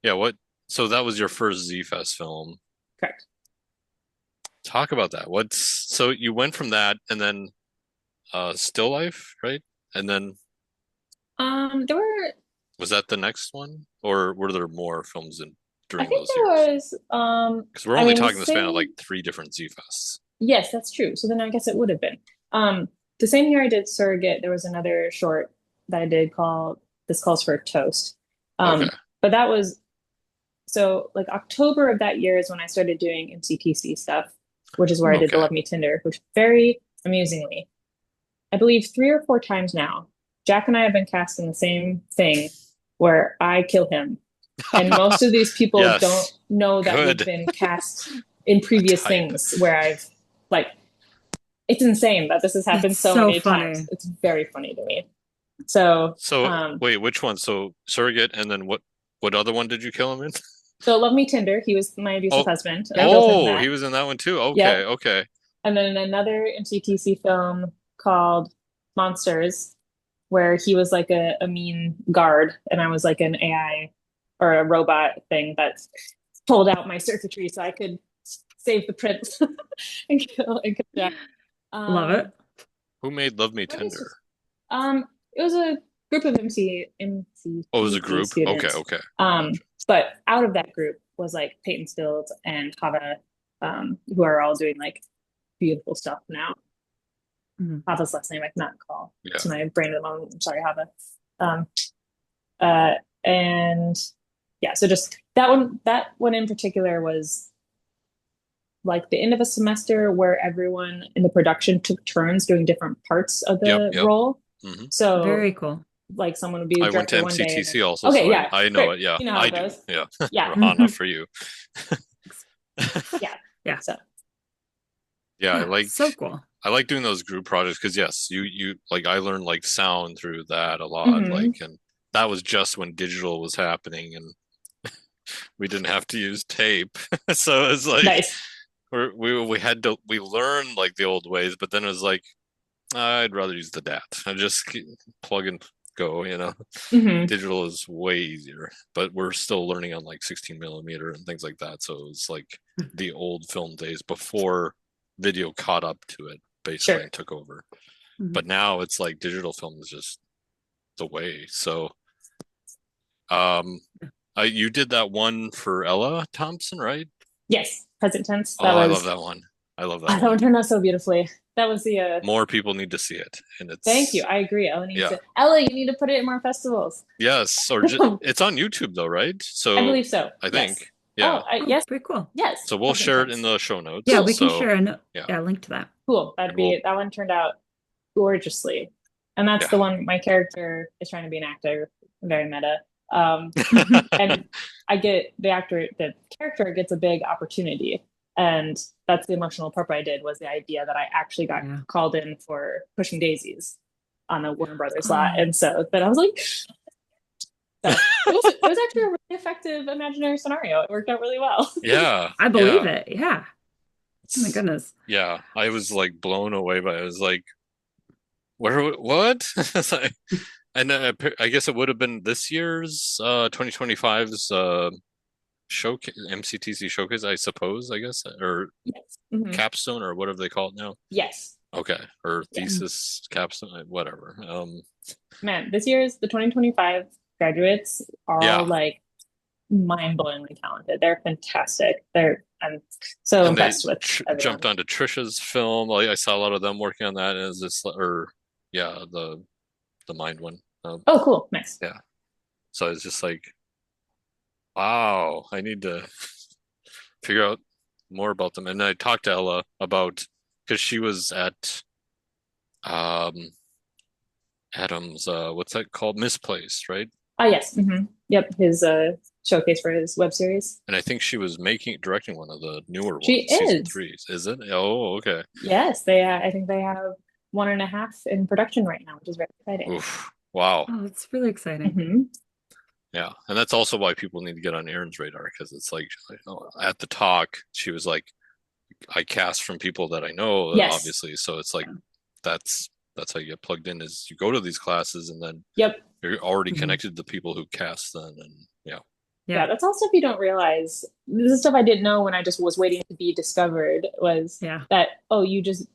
yeah, what? So that was your first Z Fest film. Correct. Talk about that. So you went from that and then Still Life, right? And then There were, was that the next one, or were there more films in I during think those there years? was, Because we're I only mean, the talking the span of like same, three different Z Fests. yes, that's true. So then I guess it would have been. The same year I did Surrogate, there was another short that I did called This Calls for a Toast. Okay. But that was, so like October of that year is when I started doing MCTC stuff, which is where I did the Okay. Love Me Tinder, which very amusingly, I believe 3 or 4 times now, Jack and I have been cast in the same thing where I kill him. And most of these people don't Yes. know that we've Good. been cast in A previous type. things where I've like it's insane that this has happened That's so so many times. funny. It's very funny to me. So, So wait, which one? So Surrogate, and then what other one did you kill him in? so Love Me Tinder, he was my abusive Oh, husband, and I killed him in oh, that. he was in that one too. Okay, Yep. okay. And then another MCTC film called Monsters, where he was like a mean guard, and I was like an AI or a robot thing that pulled out my circuitry so I could save the prince and kill Jack. Love Um, it. Who made Love Me what else Tender? was it was a group of Oh, it was a MCTC group. Okay, students. okay. Um, Gotcha. but out of that group was like Peyton Stills and Hava, who are all doing like beautiful stuff now. Mhm. Hava's last name I cannot call Yeah. to my brain at the moment. I'm sorry, Hava. Um, uh, and yeah, so just that one in particular was like the end of a semester where everyone in the production took turns doing different parts of Yep, the yep. role. hmm So Very cool. like someone would be the I went to director one day and then MCTC also, okay, so yeah, I know great. it. Yeah, You know how I it do. goes. Yeah. Yeah. Rahana for you. Yeah. Yeah. So Yeah, Yeah. So cool. I like doing those group projects because yes, you like I learned like sound through that a lot. hmm Like, and that was just when digital was happening and we didn't have to use tape. So it's like nice. we had to we learned like the old ways, but then it was like I'd rather use the DAT. I just plug and go, you know. Hmm. Digital is way easier, but we're still learning on like 16 millimeter and things like that. So it's like the old film days before video caught up to it basically Sure. and took over. Mhm. But now it's like digital film is just the way. So um you did that one for Ella Thompson, right? Yes. Present tense. Oh, I love that one. I love that That one one. turned out so beautifully. That was the More people need to see it. And thank you. it's I agree. Ella needs yeah. to Ella, you need to put it in more festivals. Yes, or just I it's on YouTube though, right? So believe so. I Yes. think yeah. Oh, Yes, very cool. yes. So we'll Present share it in tense. the show notes. Yeah, we Cool. can So share a yeah, yeah, link to that. Cool. That'd and we'll be that one turned out gorgeously. And that's yeah. the one my character is trying to be an actor, very meta. Um, and I get the character gets a big opportunity. And that's the emotional prep I did was the idea that I actually got Yeah. called in for Pushing Daisies on a Warner Brothers lot. Oh, And so then I was like, so it was actually a really effective imaginary scenario. It worked out really well. Yeah, I believe yeah. it. Yeah. Oh my It's, goodness. yeah, I was like blown away by it. I was like, what? It's like, and I guess it would have been this year's 2025's showcase MCTC showcase, I suppose, I guess, or Yes. Hmm. capstone or whatever they call it now. Yes. Okay. Or Yeah. thesis, capstone, whatever. Man, this year's the 2025 graduates are all Yeah. like mind-blowingly talented. They're fantastic. I'm so And they impressed with jumped everyone. onto Trisha's film. Like I saw a lot of them working on that. And is this or yeah, the mind one. Oh, cool. Nice. Yeah. So it's just like, wow, I need to figure out more about them. And I talked to Ella about because she was at um Adam's what's that called? Misplaced, right? Oh, yes. Yep, his showcase for his web series. And I think she was directing one of the newer She ones, season is. three. Is it? Oh, okay. Yes, they I think they have one and a half in production right now, which is very exciting. Oof. Wow. Oh, it's really exciting. Yeah. And that's also why people need to get on Aaron's radar because it's like at the talk, she was like, I cast from people that I know, Yes. obviously. So it's like Yeah. that's how you get plugged in is you go to these classes and then Yep. you're already Mhm. connected to people who cast then and yeah. Yeah. Yeah, that's also if you don't realize this is stuff I didn't know when I just was waiting to be discovered was Yeah. that, oh, you just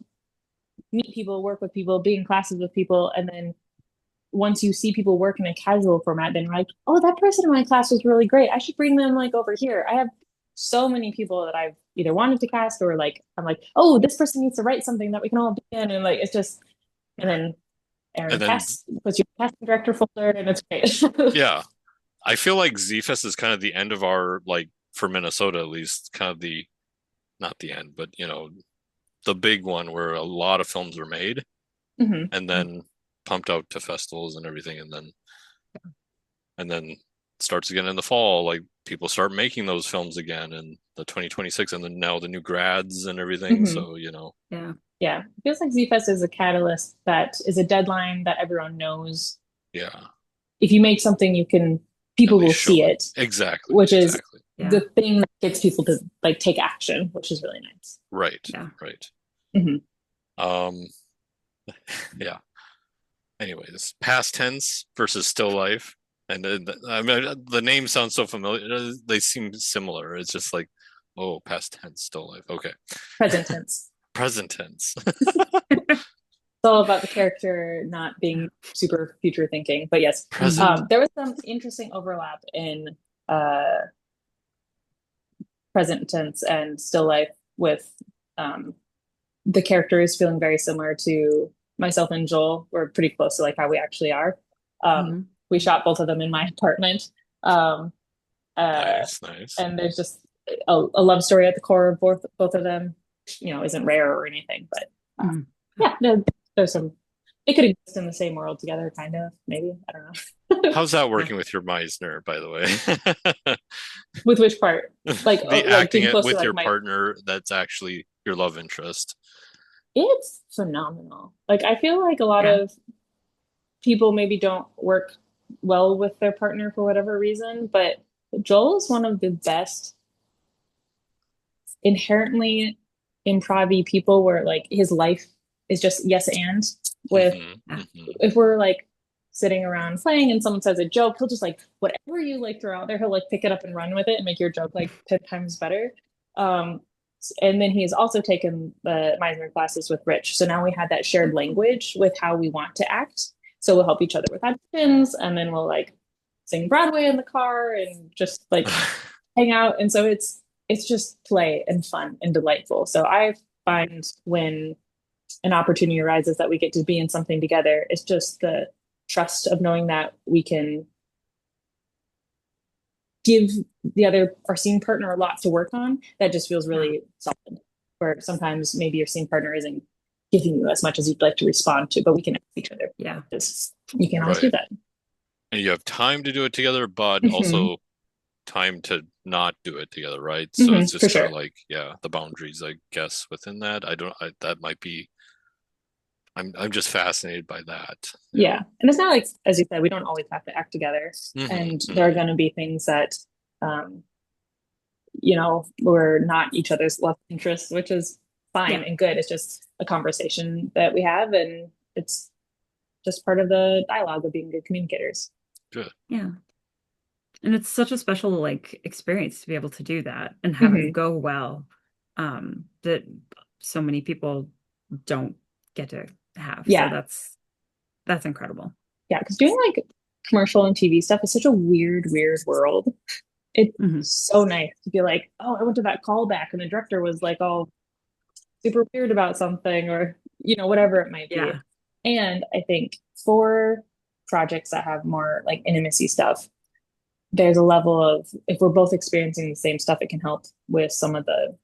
meet people, work with people, be in classes with people, and then once you see people work in a casual format, then you're like, oh, that person in my class was really great. I should bring them like over here. I have so many people that I've either wanted to cast or like I'm like, oh, this person needs to write something that we can all be in, and like it's just and then And Aaron then casts puts your casting director folder, and it's great. yeah, I feel like Z-Fest is kind of the end of our like for Minnesota at least, kind of the not the end, but the big one where a lot of films are made hmm and then pumped out to festivals and everything, and then starts again in the fall. Like people start making those films again in the 2026, and then now the new grads and everything. hmm So Yeah. Yeah, it feels like Z-Fest is a catalyst that is a deadline that everyone knows. yeah, If you make something, you can at people will least see show it it, exactly, which is exactly. the Yeah. thing that gets people to like take action, which is really nice. Right, Yeah. right. hmm Um, yeah. Anyways, past tense versus still life. And I mean, the names sound so familiar. They seem similar. It's just like, oh, past tense, still life. Okay. Present tense. Present tense. It's all about the character not being super future thinking. But yes, Mhm. Present. there was some interesting overlap in uh, present tense and still life with um, the characters feeling very similar to myself and Joel. We're pretty close to like how we actually are. Mhm. We shot both of them in my apartment. Um, uh, Nice, nice. and there's just a love story at the core of both of them, isn't rare or anything, but Mhm. yeah, there's some. They could exist in the same world together, kind of. Maybe I don't know. How's that Yeah. working with your Meisner, by the way? With which part? The Like acting being it close to with like your my. partner that's actually your love interest. It's phenomenal. Like I feel like a lot Yeah. of people maybe don't work well with their partner for whatever reason, but Joel is one of the best inherently improv people where like his life is just yes and with Hmm Yeah. hmm if we're like sitting around playing and someone says a joke, he'll just like whatever you like throw out there, he'll like pick it up and run with it and make your joke like 10 times better. Um, and then he's also taken the Meisner classes with Rich. So now we had that shared language with how we want to act. So we'll help each other with auditions and then we'll like sing Broadway in the car and just like hang out. And so it's just play and fun and delightful. So I find when an opportunity arises that we get to be in something together, it's just the trust of knowing that we can give the other our scene partner a lot to work on that just feels Yeah. really solid. Where sometimes maybe your scene partner isn't giving you as much as you'd like to respond to, but we can ask each other. Yeah. Just you can't always do Right. that. And you have time to do it together, but hmm also time to not do it together, right? So it's for just kind sure. of like, yeah, the boundaries, I guess, within that. That might be, I'm just fascinated by that. Yeah. Yeah. And it's not like, as you said, we don't always have to act together. And there are hmm going to be things that, um, we're not each other's love interests, which is fine Yeah. and good. It's just a conversation that we have, and it's just part of the dialogue of being good communicators. Good. Yeah. And it's such a special like experience to be able to do that and have it hmm go well. That so many people don't get to have. So Yeah. that's incredible. Yeah. Because doing like commercial and TV stuff is such a weird world. It's Hmm. so nice to be like, oh, I went to that callback and the director was like all super weird about something or, whatever it might be. Yeah. And I think for projects that have more like intimacy stuff, there's a level of if we're both experiencing the same stuff, it can help with some of the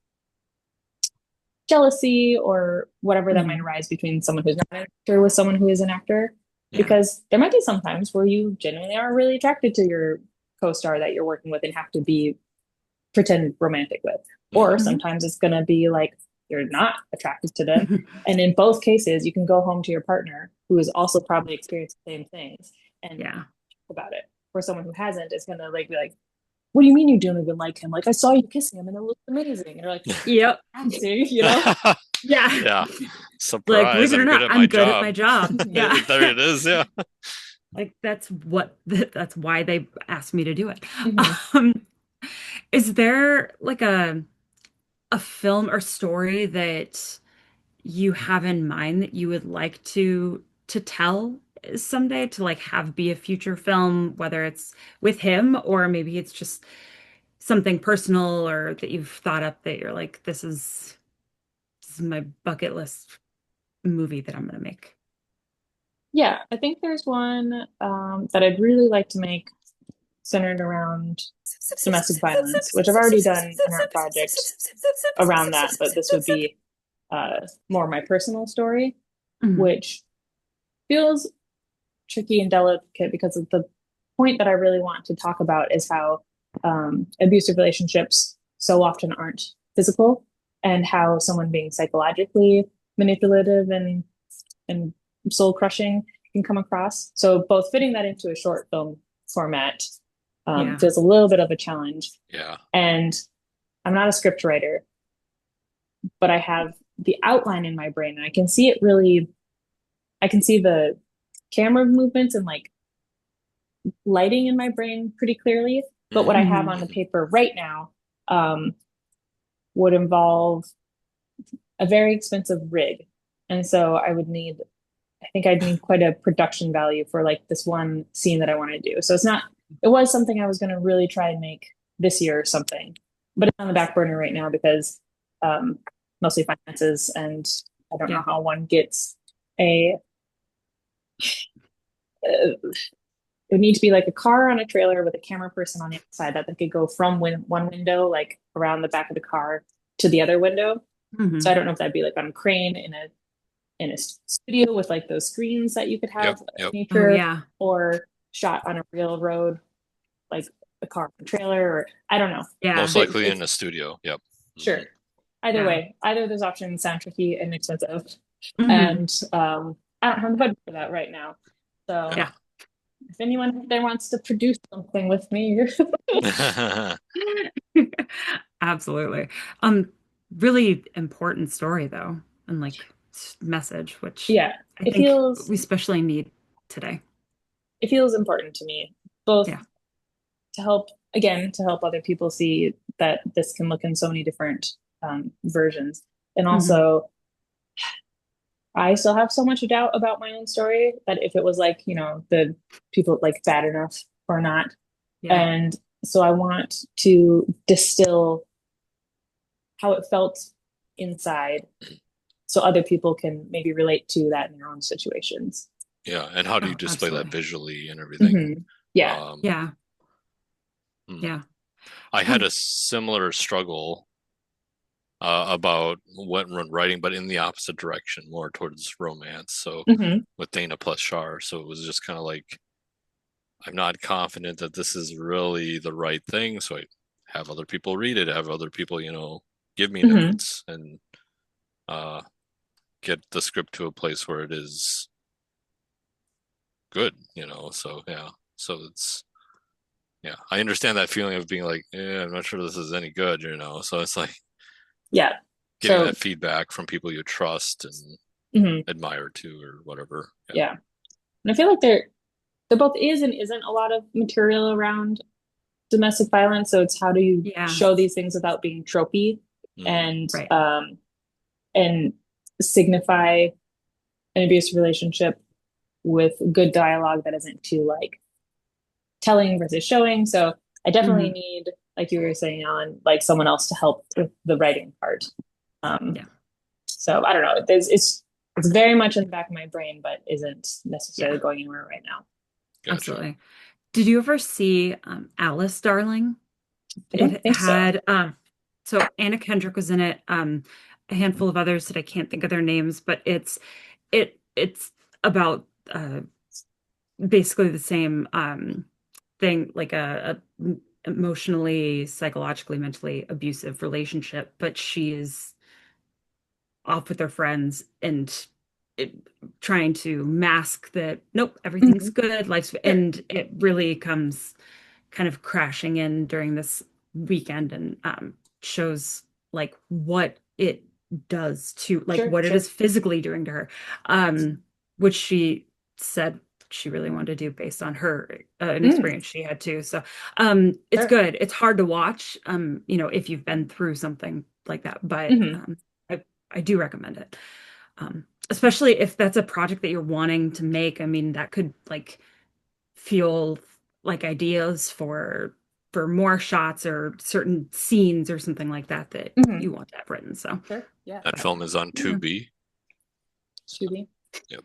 jealousy or whatever that might Hmm. arise between someone who's not an actor with someone who is an actor. Yeah. Because there might be some times where you genuinely are really attracted to your co-star that you're working with and have to be pretend romantic with. Or Mhm. Hmm. sometimes it's going to be like you're not attracted to them. And in both cases, you can go home to your partner who has also probably experienced the same things and Yeah. talk about it. For someone who hasn't, it's going to like be like, what do you mean you don't even like him? Like I saw you kissing him and it looked amazing. And you're like, Yep. acting. Yeah. Yeah. Like, believe Surprise, it or I'm good not, at my I'm good at my job. job. Yeah. There it is. Yeah. Like that's why they asked me to do it. Mm-hmm. Um, is there like a film or story that you have in mind that you would like to tell someday to like have be a future film, whether it's with him or maybe it's just something personal or that you've thought up that you're like, this is my bucket list movie that I'm gonna make. Yeah, I think there's one that I'd really like to make centered around domestic violence, which I've already done an art project around that, but this would be more my personal story, Mhm. which feels tricky and delicate because of the point that I really want to talk about is how abusive relationships so often aren't physical and how someone being psychologically manipulative and soul crushing can come across. So both fitting that into a short film format Yeah. feels a little bit of a challenge. Yeah. And I'm not a script writer, but I have the outline in my brain and I can see it really, I can see the camera movements and like lighting in my brain pretty clearly. But what I have Hmm. on the paper right now um, would involve a very expensive rig. And so I think I'd need quite a production value for like this one scene that I want to do. So it was something I was going to really try and make this year or something, but it's on the back burner right now because um, mostly finances and I don't know Yeah. how one gets a, it would need to be like a car on a trailer with a camera person on the outside that they could go from one window, like around the back of the car to the other window. So I Hmm. don't know if that'd be like on a crane in a studio with like those screens that you could Yep. have in Yep. Oh nature yeah. or shot on a real road like a car and trailer or I don't know. Yeah. Most But likely it's in a studio. Yep. sure. Hmm. Either Yeah. way, either of those options sound tricky and expensive. Hmm. And I don't have the budget for that right now. So Yeah. Yeah. if anyone there wants to produce something with me, Absolutely. Really important story though, and like message, which yeah, I it think feels we especially need today. it feels important to me, both Yeah. to help again to help other people see that this can look in so many different versions, and Hmm. also I still have so much doubt about my own story that if it was like the people like bad enough or not, Yeah. and so I want to distill how it felt inside so other people can maybe relate to that in their own situations. Yeah. And how do you Oh, display that absolutely. visually and everything? Mm-hmm. Yeah. Um, Yeah. hmm. Yeah. I had Oh. a similar struggle about when writing, but in the opposite direction, more towards romance. So Mm-hmm. with Dana plus Shar, so it was just kind of like I'm not confident that this is really the right thing. So I have other people read it, have other people, give me Mm-hmm. notes and uh, get the script to a place where it is good. So yeah, so yeah, I understand that feeling of being like, yeah, I'm not sure this is any good. So it's like Yeah. getting So that feedback from people you trust and mhm, admire too, or whatever. Yeah. yeah. And I feel like there both is and isn't a lot of material around domestic violence. So it's how do you Yeah. show these things without being tropey Mm. and Right. um and signify an abusive relationship with good dialogue that isn't too like telling versus showing. So I definitely Mhm. need, like you were saying, Alan, like someone else to help with the writing part. Um, Yeah. so I don't know. It's very much in the back of my brain, but isn't necessarily Yeah, going anywhere right now. Gotcha. absolutely. Did you ever see Alice, Darling? I don't It think so. had so Anna Kendrick was in it, a handful of others that I can't think of their names, but it's about basically the same thing, like a emotionally, psychologically, mentally abusive relationship, but she's off with her friends and it, trying to mask that nope, everything's Mhm. good, life's Sure, and it really comes kind of crashing in during this weekend and shows like what it does to like sure, what it sure. is physically doing to her, which she said she really wanted to do based on her an Mm, experience she had too. So it's sure. good. It's hard to watch, if you've been through something like that, but Hmm. I do recommend it. Especially if that's a project that you're wanting to make. I mean, that could like fuel like ideas for more shots or certain scenes or something like that that Hmm. you want to have written. So, Sure. Yeah. That but film is on yeah, Tubi. Should be. Yep.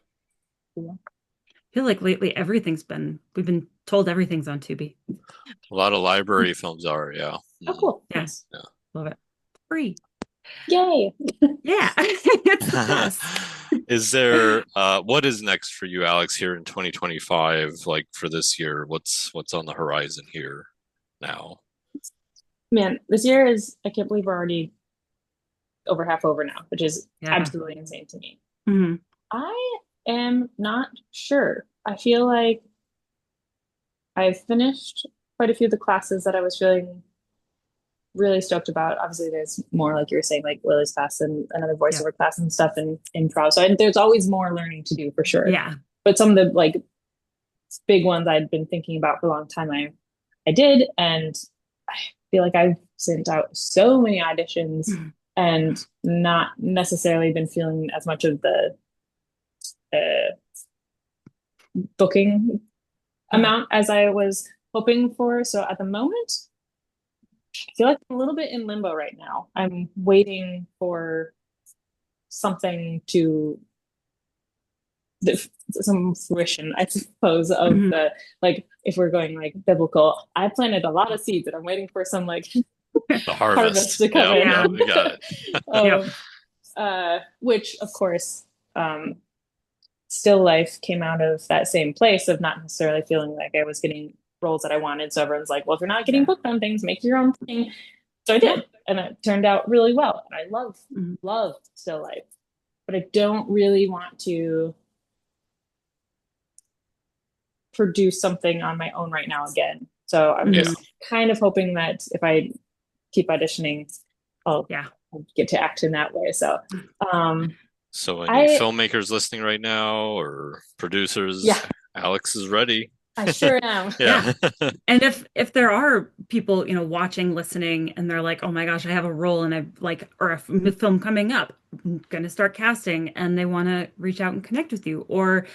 Cool. I feel like lately we've been told everything's on Tubi. A lot of library films are, yeah. Oh, Mm, cool. Yeah, Nice. love it. Free. Yay. Yeah, it's the yeah. best. Is there what is next for you, Alex, here in 2025, like for this year? What's on the horizon here now? Man, this year is, I can't believe we're already over half over now, which is Yeah. absolutely insane to me. Hmm. I am not sure. I feel like I've finished quite a few of the classes that I was feeling really stoked about. Obviously, there's more, like you were saying, like Lily's class and another Yeah. voiceover class and stuff and improv. So there's always more learning to do for sure. Yeah. But some of the like big ones I'd been thinking about for a long time, I did, and I feel like I've sent out so many auditions and not necessarily been feeling as much of the uh, booking Yeah. amount as I was hoping for. So at the moment, I feel like I'm a little bit in limbo right now. I'm waiting for something to some fruition, I suppose, of Mhm. the like if we're going like biblical. I planted a lot of seeds and I'm waiting for some like The harvest harvest. to come Yep, Yeah. yep, in. we got Yep. um, which of course, um, still life came out of that same place of not necessarily feeling like I was getting roles that I wanted. So everyone's like, well, if you're not getting Yeah. booked on things, make your own thing. So I Yeah. did, and it turned out really well. And I Mhm. love still life, but I don't really want to produce something on my own right now again. So I'm yeah. Mhm. just kind of hoping that if I keep auditioning, I'll, Yeah. I'll get to act in that way. So, um, So any I filmmakers listening right now or producers, yeah, Alex is ready. I sure am. Yeah. Yeah. And if there are people, watching, listening, and they're like, "Oh my gosh, I have a role and I like or a film coming up, I'm gonna start casting," and they want to reach out and connect with you, or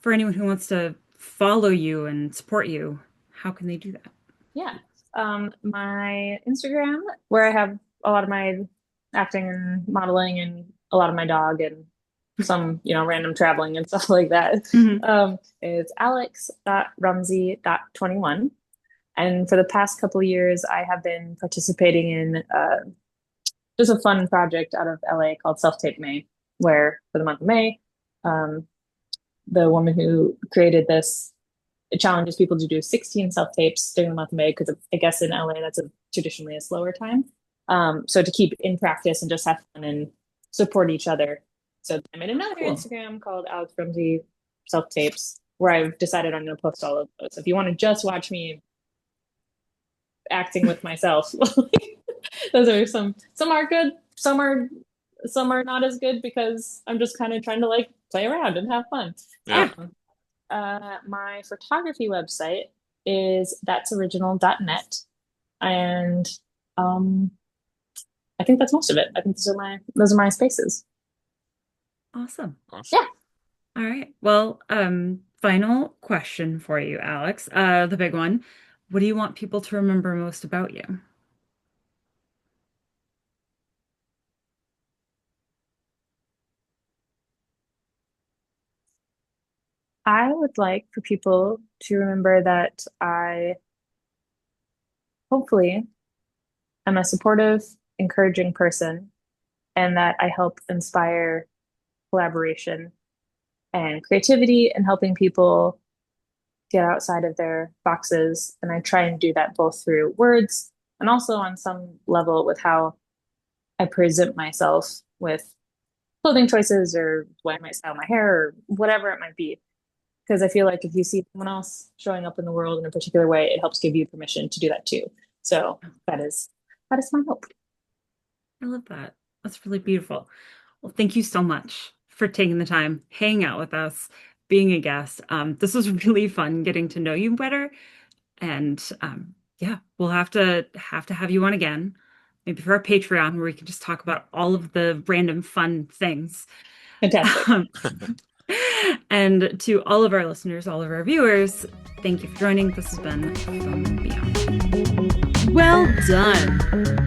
for anyone who wants to follow you and support you, how can they do that? Yeah. My Instagram, where I have a lot of my acting and modeling and a lot of my dog and some, random traveling and stuff like that, Hmm. is alex.rumsey.21. And for the past couple of years, I have been participating in just a fun project out of LA called Self Tape May, where for the month of May, um, the woman who created this, it challenges people to do 16 self tapes during the month of May because I guess in LA that's traditionally a slower time. So to keep in practice and just have fun and support each other. So I made another Cool. Instagram called Alex Rumsey Self Tapes where I've decided I'm going to post all of those. So if you want to just watch me acting with myself, those are some are good, some are not as good because I'm just kind of trying to like play around and have fun. Yeah. Yeah. Um, my photography website is that'soriginal.net. And um, I think that's most of it. I think those are my spaces. Awesome. Awesome. Yeah. All right. Well, final question for you, Alex. The big one. What do you want people to remember most about you? I would like for people to remember that I hopefully am a supportive, encouraging person and that I help inspire collaboration and creativity and helping people get outside of their boxes. And I try and do that both through words and also on some level with how I present myself with clothing choices or the way I might style my hair or whatever it might be. Because I feel like if you see someone else showing up in the world in a particular way, it helps give you permission to do that too. So that is my hope. I love that. That's really beautiful. Well, thank you so much for taking the time, hanging out with us, being a guest. This was really fun getting to know you better. And yeah, we'll have you on again, maybe for our Patreon where we can just talk about all of the random fun things. Fantastic. Um, and to all of our listeners, all of our viewers, thank you for joining. This has been From and Beyond. Well done.